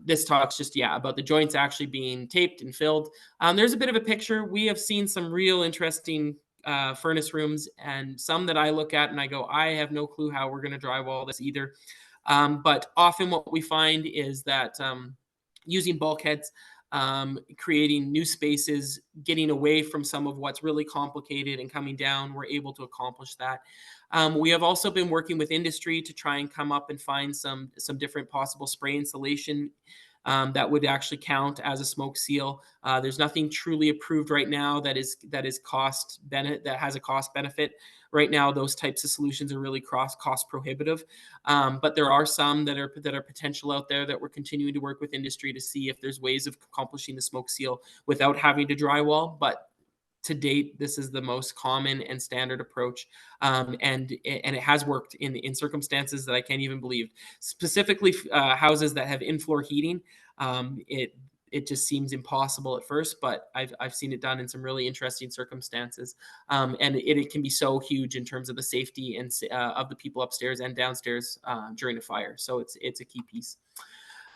S3: This talks just, about the joints actually being taped and filled. There's a bit of a picture. We have seen some real interesting furnace rooms, and some that I look at and I go, I have no clue how we're going to drywall this either. But often what we find is that using bulkheads, creating new spaces, getting away from some of what's really complicated and coming down, we're able to accomplish that. We have also been working with industry to try and come up and find some different possible spray insulation that would actually count as a smoke seal. There's nothing truly approved right now that has a cost benefit. Right now, those types of solutions are really cost prohibitive. But there are some that are potential out there that we're continuing to work with industry to see if there's ways of accomplishing the smoke seal without having to drywall. But to date, this is the most common and standard approach, and it has worked in circumstances that I can't even believe. Specifically, houses that have in-floor heating, it just seems impossible at first, but I've seen it done in some really interesting circumstances, and it can be so huge in terms of the safety and of the people upstairs and downstairs during a fire. So it's a key piece.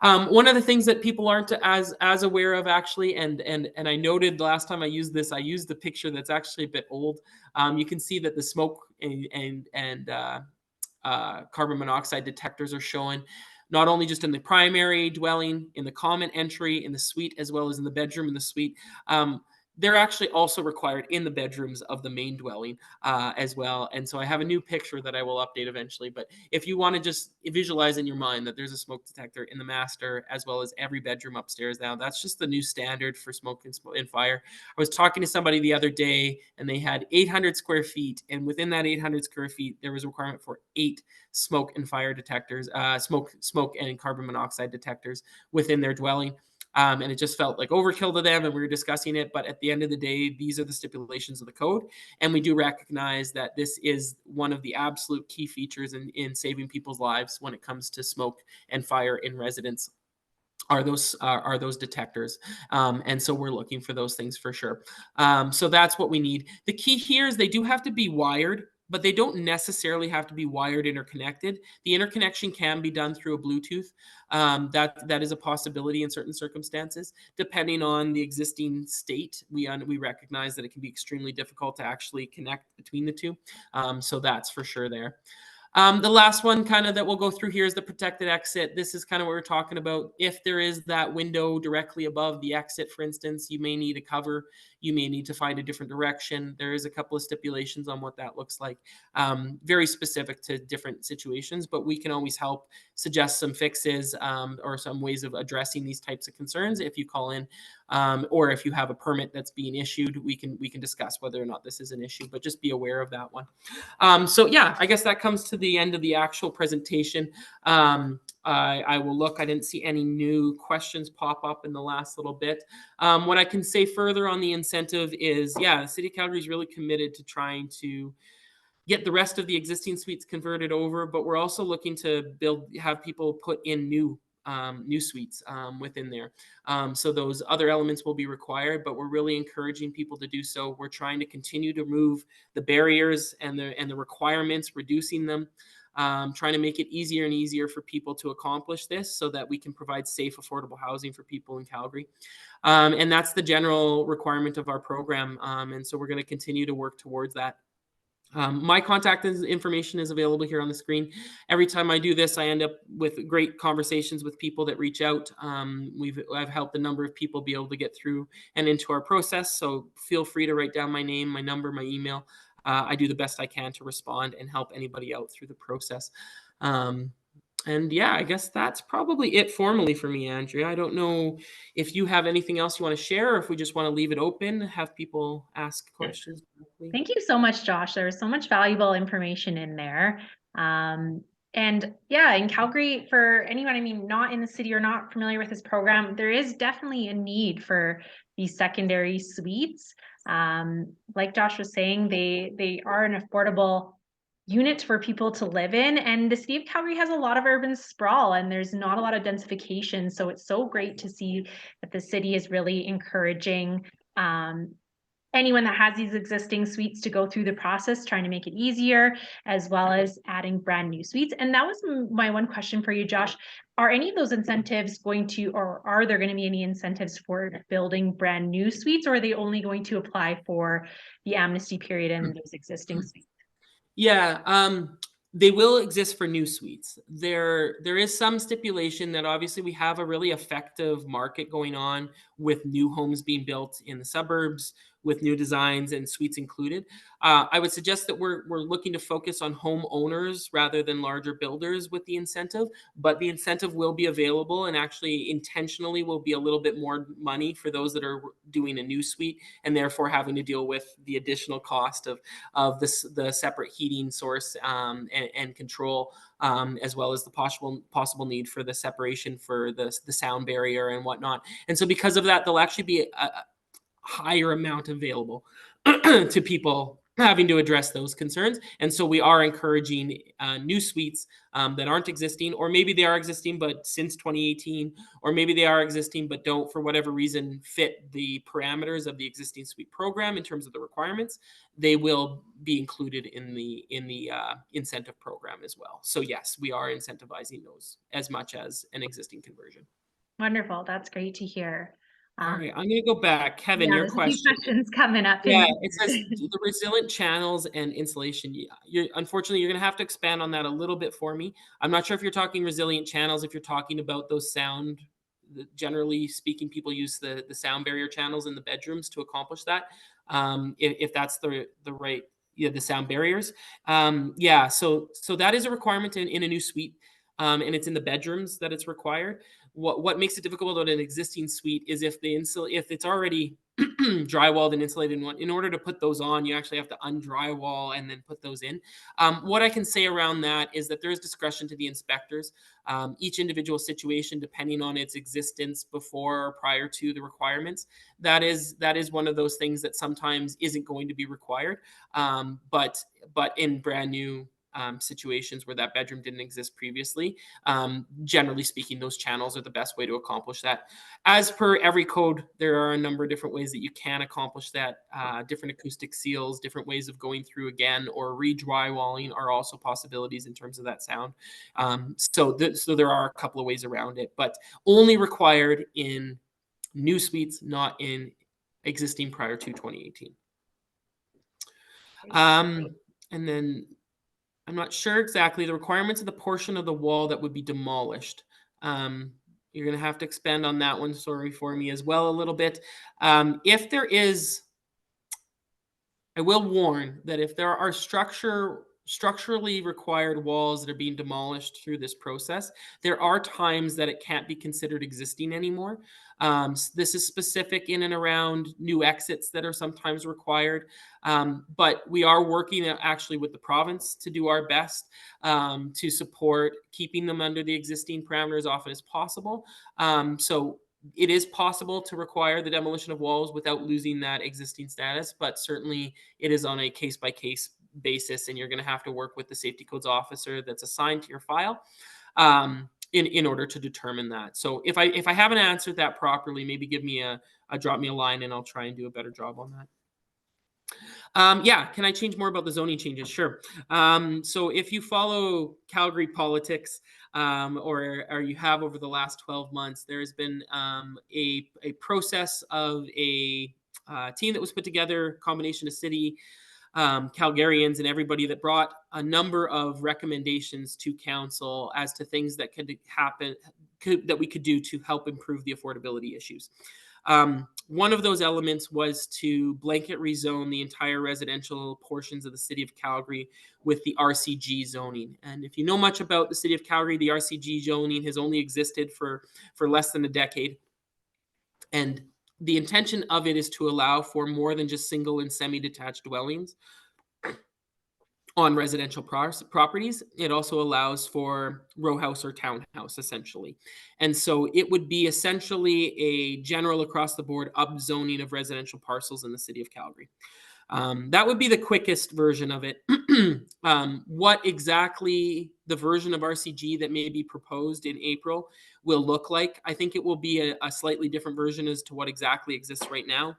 S3: One of the things that people aren't as aware of actually, and I noted last time I used this, I used the picture that's actually a bit old. You can see that the smoke and carbon monoxide detectors are showing not only just in the primary dwelling, in the common entry, in the suite, as well as in the bedroom in the suite. They're actually also required in the bedrooms of the main dwelling as well. And so I have a new picture that I will update eventually. But if you want to just visualize in your mind that there's a smoke detector in the master as well as every bedroom upstairs now, that's just the new standard for smoke and fire. I was talking to somebody the other day and they had 800 square feet. And within that 800 square feet, there was a requirement for 8 smoke and fire detectors, smoke and carbon monoxide detectors within their dwelling. And it just felt like overkill to them, and we were discussing it. But at the end of the day, these are the stipulations of the code, and we do recognize that this is one of the absolute key features in saving people's lives when it comes to smoke and fire in residence. Are those detectors, and so we're looking for those things for sure. So that's what we need. The key here is they do have to be wired, but they don't necessarily have to be wired interconnected. The interconnection can be done through a Bluetooth. That is a possibility in certain circumstances, depending on the existing state. We recognize that it can be extremely difficult to actually connect between the two. So that's for sure there. The last one kind of that we'll go through here is the protected exit. This is kind of what we're talking about. If there is that window directly above the exit, for instance, you may need a cover. You may need to find a different direction. There is a couple of stipulations on what that looks like, very specific to different situations, but we can always help suggest some fixes or some ways of addressing these types of concerns if you call in. Or if you have a permit that's being issued, we can discuss whether or not this is an issue, but just be aware of that one. So yeah, I guess that comes to the end of the actual presentation. I will look. I didn't see any new questions pop up in the last little bit. What I can say further on the incentive is, yeah, the City of Calgary is really committed to trying to get the rest of the existing suites converted over, but we're also looking to have people put in new suites within there. So those other elements will be required, but we're really encouraging people to do so. We're trying to continue to remove the barriers and the requirements, reducing them, trying to make it easier and easier for people to accomplish this so that we can provide safe, affordable housing for people in Calgary. And that's the general requirement of our program. And so we're going to continue to work towards that. My contact information is available here on the screen. Every time I do this, I end up with great conversations with people that reach out. I've helped a number of people be able to get through and into our process. So feel free to write down my name, my number, my email. I do the best I can to respond and help anybody out through the process. And yeah, I guess that's probably it formally for me, Andrea. I don't know if you have anything else you want to share, or if we just want to leave it open, have people ask questions.
S1: Thank you so much, Josh. There was so much valuable information in there. And yeah, in Calgary, for anyone, I mean, not in the city or not familiar with this program, there is definitely a need for these secondary suites. Like Josh was saying, they are an affordable unit for people to live in, and the City of Calgary has a lot of urban sprawl and there's not a lot of densification. So it's so great to see that the city is really encouraging anyone that has these existing suites to go through the process, trying to make it easier, as well as adding brand new suites. And that was my one question for you, Josh. Are any of those incentives going to, or are there going to be any incentives for building brand new suites, or are they only going to apply for the amnesty period and those existing suites?
S3: Yeah, they will exist for new suites. There is some stipulation that obviously we have a really effective market going on with new homes being built in the suburbs with new designs and suites included. I would suggest that we're looking to focus on homeowners rather than larger builders with the incentive, but the incentive will be available and actually intentionally will be a little bit more money for those that are doing a new suite and therefore having to deal with the additional cost of the separate heating source and control, as well as the possible need for the separation for the sound barrier and whatnot. And so because of that, there'll actually be a higher amount available to people having to address those concerns. And so we are encouraging new suites that aren't existing, or maybe they are existing, but since 2018, or maybe they are existing, but don't, for whatever reason, fit the parameters of the existing suite program in terms of the requirements. They will be included in the incentive program as well. So yes, we are incentivizing those as much as an existing conversion.
S1: Wonderful. That's great to hear.
S3: All right, I'm going to go back. Kevin,
S1: Yeah,
S3: your
S1: there's a few
S3: question.
S1: questions coming up.
S3: Yeah, it says the resilient channels and insulation. Unfortunately, you're going to have to expand on that a little bit for me. I'm not sure if you're talking resilient channels, if you're talking about those sound. Generally speaking, people use the sound barrier channels in the bedrooms to accomplish that. If that's the right, the sound barriers. Yeah, so that is a requirement in a new suite, and it's in the bedrooms that it's required. What makes it difficult on an existing suite is if it's already drywalled and insulated. In order to put those on, you actually have to undrywall and then put those in. What I can say around that is that there is discretion to the inspectors. Each individual situation, depending on its existence before or prior to the requirements, that is one of those things that sometimes isn't going to be required. But in brand new situations where that bedroom didn't exist previously, generally speaking, those channels are the best way to accomplish that. As per every code, there are a number of different ways that you can accomplish that. Different acoustic seals, different ways of going through again, or re-drywalling are also possibilities in terms of that sound. So there are a couple of ways around it, but only required in new suites, not in existing prior to 2018. And then I'm not sure exactly the requirements of the portion of the wall that would be demolished. You're going to have to expand on that one, sorry, for me as well a little bit. If there is, I will warn that if there are structurally required walls that are being demolished through this process, there are times that it can't be considered existing anymore. This is specific in and around new exits that are sometimes required. But we are working actually with the province to do our best to support keeping them under the existing parameters as often as possible. So it is possible to require the demolition of walls without losing that existing status, but certainly it is on a case-by-case basis, and you're going to have to work with the safety codes officer that's assigned to your file in order to determine that. So if I haven't answered that properly, maybe drop me a line and I'll try and do a better job on that. Yeah, can I change more about the zoning changes? Sure. So if you follow Calgary politics, or you have over the last 12 months, there has been a process of a team that was put together, combination of city, Calgarians, and everybody, that brought a number of recommendations to council as to things that could happen, that we could do to help improve the affordability issues. One of those elements was to blanket rezone the entire residential portions of the City of Calgary with the RCG zoning. And if you know much about the City of Calgary, the RCG zoning has only existed for less than a decade. And the intention of it is to allow for more than just single and semi-detached dwellings on residential properties. It also allows for row house or townhouse, essentially. And so it would be essentially a general across the board upzoning of residential parcels in the City of Calgary. That would be the quickest version of it. What exactly the version of RCG that may be proposed in April will look like, I think it will be a slightly different version as to what exactly exists right now.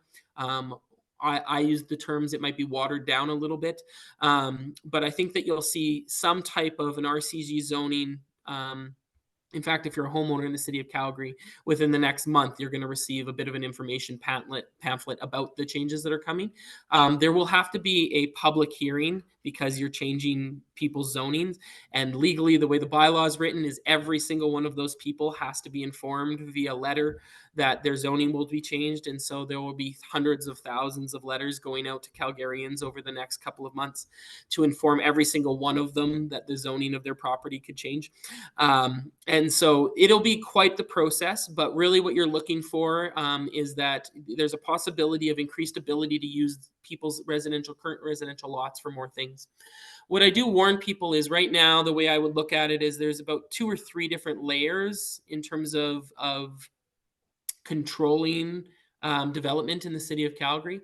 S3: I use the terms, it might be watered down a little bit, but I think that you'll see some type of an RCG zoning. In fact, if you're a homeowner in the City of Calgary, within the next month, you're going to receive a bit of an information pamphlet about the changes that are coming. There will have to be a public hearing because you're changing people's zonings. And legally, the way the bylaw is written is every single one of those people has to be informed via letter that their zoning will be changed. And so there will be hundreds of thousands of letters going out to Calgarians over the next couple of months to inform every single one of them that the zoning of their property could change. And so it'll be quite the process, but really what you're looking for is that there's a possibility of increased ability to use people's current residential lots for more things. What I do warn people is right now, the way I would look at it is there's about 2 or 3 different layers in terms of controlling development in the City of Calgary.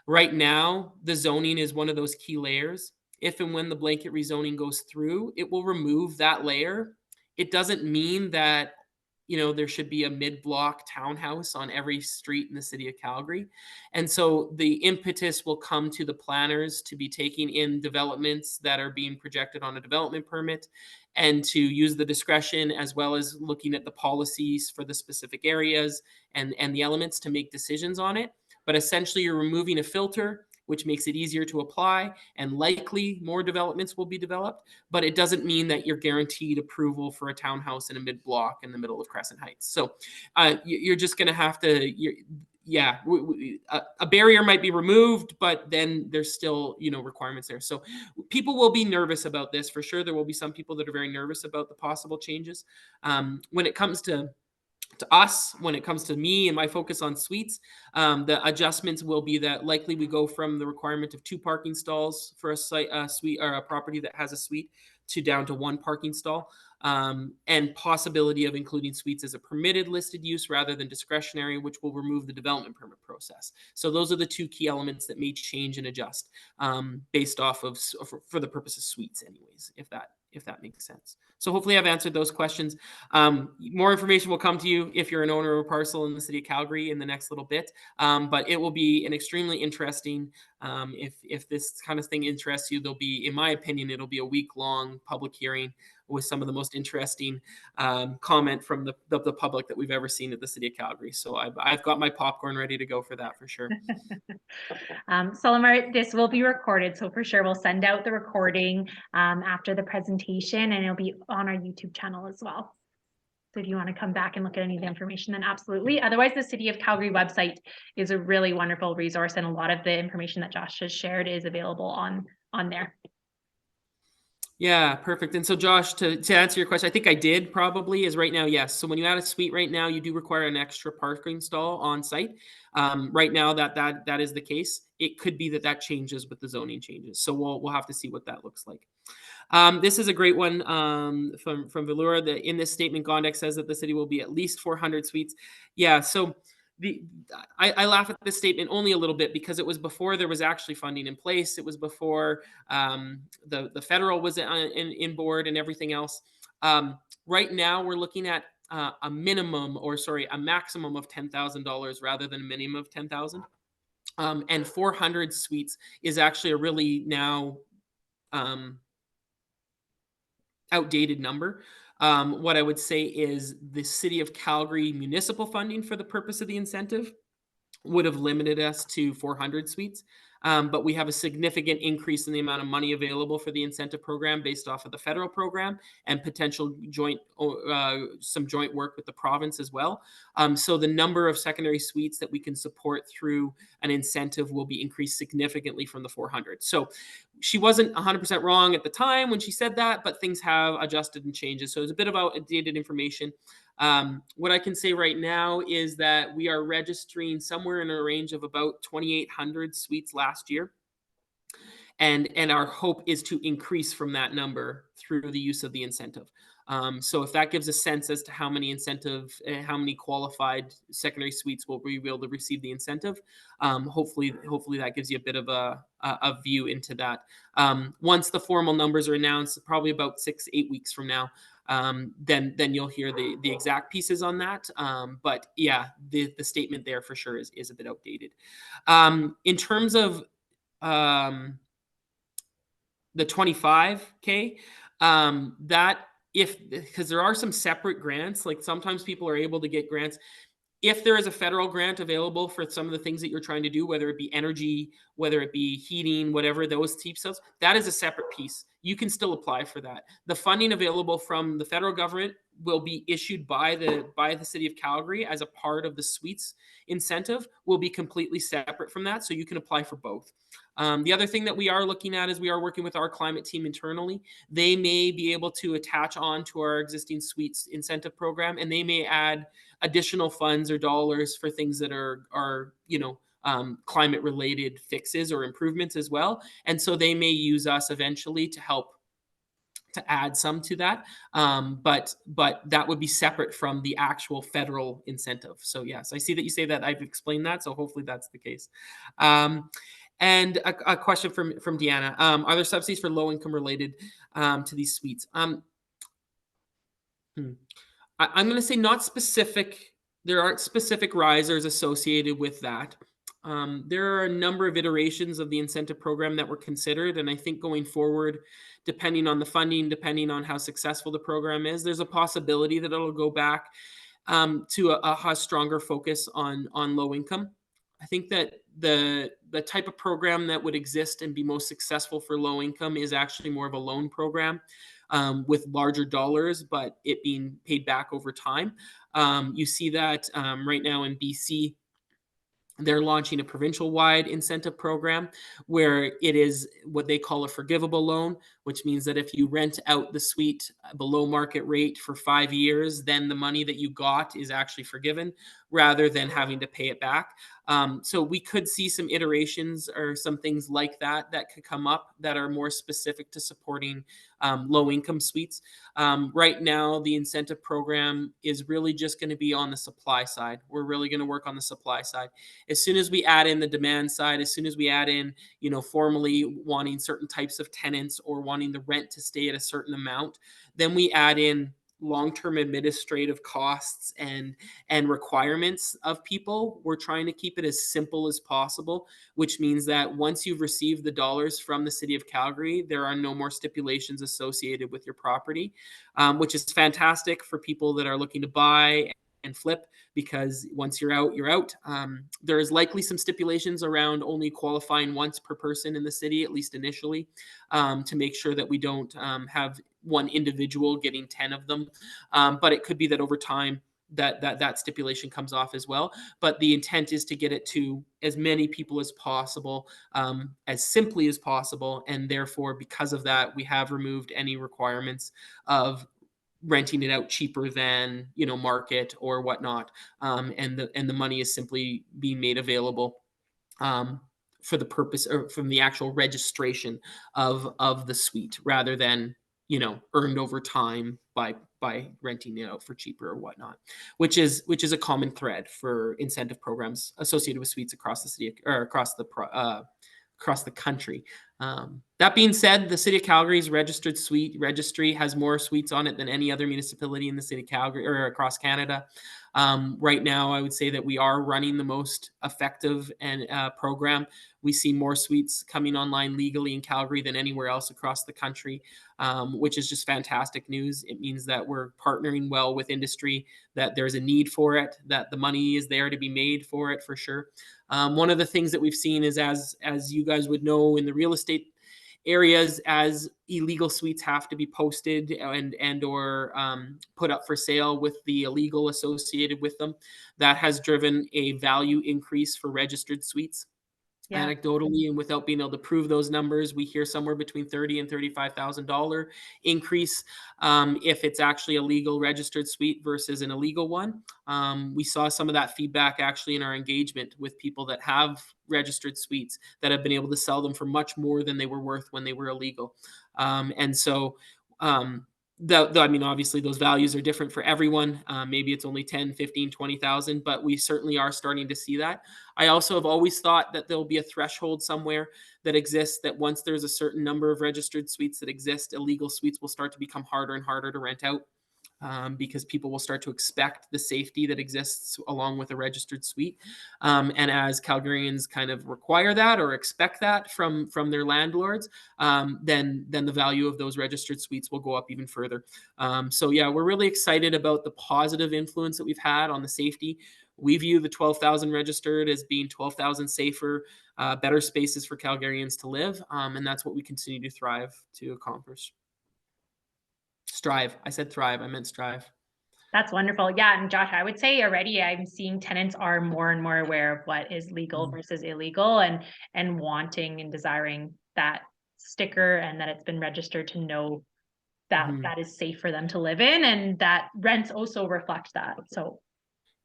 S3: Right now, the zoning is one of those key layers. If and when the blanket rezoning goes through, it will remove that layer. It doesn't mean that, there should be a mid-block townhouse on every street in the city of Calgary. And so the impetus will come to the planners to be taking in developments that are being projected on a development permit, and to use the discretion, as well as looking at the policies for the specific areas and the elements to make decisions on it. But essentially, you're removing a filter, which makes it easier to apply, and likely more developments will be developed. But it doesn't mean that you're guaranteed approval for a townhouse in a mid-block in the middle of Crescent Heights. So you're just going to have to, a barrier might be removed, but then there's still, requirements there. So people will be nervous about this for sure. There will be some people that are very nervous about the possible changes. When it comes to us, when it comes to me and my focus on suites, the adjustments will be that likely we go from the requirement of 2 parking stalls for a suite or a property that has a suite to down to 1 parking stall, and possibility of including suites as a permitted listed use rather than discretionary, which will remove the development permit process. So those are the 2 key elements that may change and adjust, based off of, for the purpose of suites anyways, if that makes sense. So hopefully I've answered those questions. More information will come to you if you're an owner of a parcel in the city of Calgary in the next little bit. But it will be an extremely interesting, if this kind of thing interests you, there'll be, in my opinion, it'll be a week-long public hearing with some of the most interesting comment from the public that we've ever seen at the city of Calgary. So I've got my popcorn ready to go for that for sure.
S1: Solomar, this will be recorded, so for sure we'll send out the recording after the presentation, and it'll be on our YouTube channel as well. So if you want to come back and look at any of the information, then absolutely. Otherwise, the City of Calgary website is a really wonderful resource, and a lot of the information that Josh has shared is available on there.
S3: Yeah, perfect. And so Josh, to answer your question, I think I did probably is right now, yes. So when you add a suite right now, you do require an extra parking stall on site. Right now that is the case. It could be that changes with the zoning changes. So we'll have to see what that looks like. This is a great one from Valura. In this statement, Gondek says that the city will be at least 400 suites. Yeah, so I laugh at this statement only a little bit because it was before there was actually funding in place. It was before the federal was in board and everything else. Right now, we're looking at a maximum of $10,000 rather than a minimum of $10,000. And 400 suites is actually a really now outdated number. What I would say is the City of Calgary municipal funding for the purpose of the incentive would have limited us to 400 suites. But we have a significant increase in the amount of money available for the incentive program based off of the federal program and potential some joint work with the province as well. So the number of secondary suites that we can support through an incentive will be increased significantly from the 400. So she wasn't 100% wrong at the time when she said that, but things have adjusted and changes. So it's a bit of outdated information. What I can say right now is that we are registering somewhere in a range of about 2,800 suites last year. And our hope is to increase from that number through the use of the incentive. So if that gives a sense as to how many qualified secondary suites will we be able to receive the incentive, hopefully that gives you a bit of a view into that. Once the formal numbers are announced, probably about 6-8 weeks from now, then you'll hear the exact pieces on that. But yeah, the statement there for sure is a bit outdated. In terms of the 25K, because there are some separate grants, like sometimes people are able to get grants. If there is a federal grant available for some of the things that you're trying to do, whether it be energy, whether it be heating, whatever those types of, that is a separate piece. You can still apply for that. The funding available from the federal government will be issued by the City of Calgary as a part of the suites incentive, will be completely separate from that. So you can apply for both. The other thing that we are looking at is we are working with our climate team internally. They may be able to attach on to our existing suites incentive program, and they may add additional funds or dollars for things that are climate related fixes or improvements as well. And so they may use us eventually to help to add some to that. But that would be separate from the actual federal incentive. So yes, I see that you say that. I've explained that, so hopefully that's the case. And a question from Deanna: are there subsidies for low income related to these suites? I'm going to say not specific. There aren't specific risers associated with that. There are a number of iterations of the incentive program that were considered, and I think going forward, depending on the funding, depending on how successful the program is, there's a possibility that it'll go back to a stronger focus on low income. I think that the type of program that would exist and be most successful for low income is actually more of a loan program with larger dollars, but it being paid back over time. You see that right now in BC. They're launching a provincial-wide incentive program where it is what they call a forgivable loan, which means that if you rent out the suite below market rate for 5 years, then the money that you got is actually forgiven rather than having to pay it back. So we could see some iterations or some things like that that could come up that are more specific to supporting low-income suites. Right now, the incentive program is really just going to be on the supply side. We're really going to work on the supply side. As soon as we add in the demand side, as soon as we add in, formally wanting certain types of tenants or wanting the rent to stay at a certain amount, then we add in long-term administrative costs and requirements of people. We're trying to keep it as simple as possible, which means that once you've received the dollars from the City of Calgary, there are no more stipulations associated with your property, which is fantastic for people that are looking to buy and flip, because once you're out, you're out. There is likely some stipulations around only qualifying once per person in the city, at least initially, to make sure that we don't have one individual getting 10 of them. But it could be that over time that stipulation comes off as well. But the intent is to get it to as many people as possible, as simply as possible. And therefore, because of that, we have removed any requirements of renting it out cheaper than market or whatnot, and the money is simply being made available for the purpose, or from the actual registration of the suite, rather than earned over time by renting it out for cheaper or whatnot, which is a common thread for incentive programs associated with suites across the city, or across the country. That being said, the City of Calgary's registered suite registry has more suites on it than any other municipality in the City of Calgary or across Canada. Right now, I would say that we are running the most effective and program. We see more suites coming online legally in Calgary than anywhere else across the country, which is just fantastic news. It means that we're partnering well with industry, that there's a need for it, that the money is there to be made for it, for sure. One of the things that we've seen is, as you guys would know, in the real estate areas, as illegal suites have to be posted and or put up for sale with the illegal associated with them, that has driven a value increase for registered suites. Yeah. Anecdotally, and without being able to prove those numbers, we hear somewhere between $30,000 and $35,000 increase if it's actually a legal registered suite versus an illegal one. We saw some of that feedback actually in our engagement with people that have registered suites that have been able to sell them for much more than they were worth when they were illegal. And so I mean, obviously those values are different for everyone. Maybe it's only 10, 15, 20,000, but we certainly are starting to see that. I also have always thought that there'll be a threshold somewhere that exists, that once there's a certain number of registered suites that exist, illegal suites will start to become harder and harder to rent out. Because people will start to expect the safety that exists along with a registered suite. And as Calgarians kind of require that or expect that from their landlords, then the value of those registered suites will go up even further. So yeah, we're really excited about the positive influence that we've had on the safety. We view the 12,000 registered as being 12,000 safer, better spaces for Calgarians to live. And that's what we continue to strive to accomplish. Strive. I said thrive. I meant strive.
S1: That's wonderful. Yeah. And Josh, I would say already I'm seeing tenants are more and more aware of what is legal versus illegal, and wanting and desiring that sticker and that it's been registered, to know that that is safe for them to live in, and that rents also reflect that. So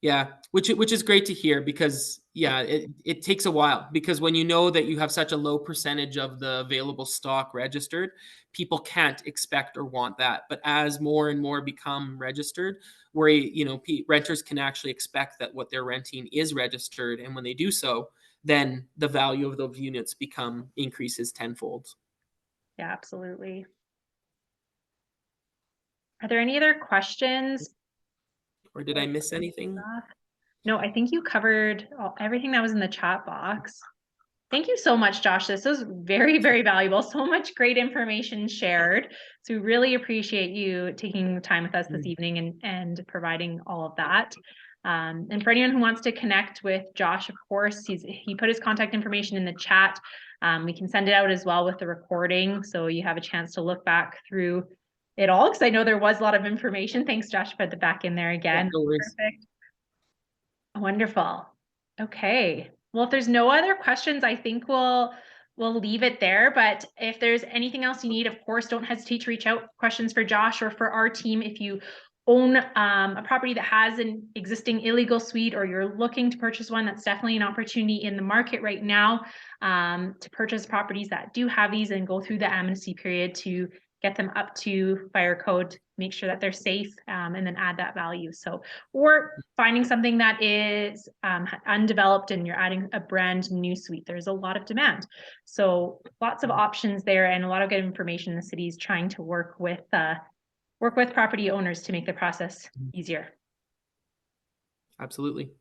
S3: Yeah, which is great to hear because it takes a while, because when you know that you have such a low percentage of the available stock registered, people can't expect or want that. But as more and more become registered, where renters can actually expect that what they're renting is registered, and when they do so, then the value of those units increases tenfold.
S1: Yeah, absolutely. Are there any other questions?
S3: Or did I miss anything?
S1: No, I think you covered everything that was in the chat box. Thank you so much, Josh. This was very, very valuable. So much great information shared. So we really appreciate you taking time with us this evening and providing all of that. And for anyone who wants to connect with Josh, of course, he put his contact information in the chat. We can send it out as well with the recording, so you have a chance to look back through it all, because I know there was a lot of information. Thanks, Josh, put the back in there again.
S3: Yeah, no worries.
S1: Perfect. Wonderful. Okay. Well, if there's no other questions, I think we'll leave it there. But if there's anything else you need, of course, don't hesitate to reach out. Questions for Josh or for our team. If you own a property that has an existing illegal suite, or you're looking to purchase one, that's definitely an opportunity in the market right now to purchase properties that do have these and go through the amnesty period to get them up to fire code, make sure that they're safe, and then add that value. So, or finding something that is undeveloped and you're adding a brand new suite. There's a lot of demand. So lots of options there, and a lot of good information. The city is trying to work with property owners to make the process easier.
S3: Absolutely.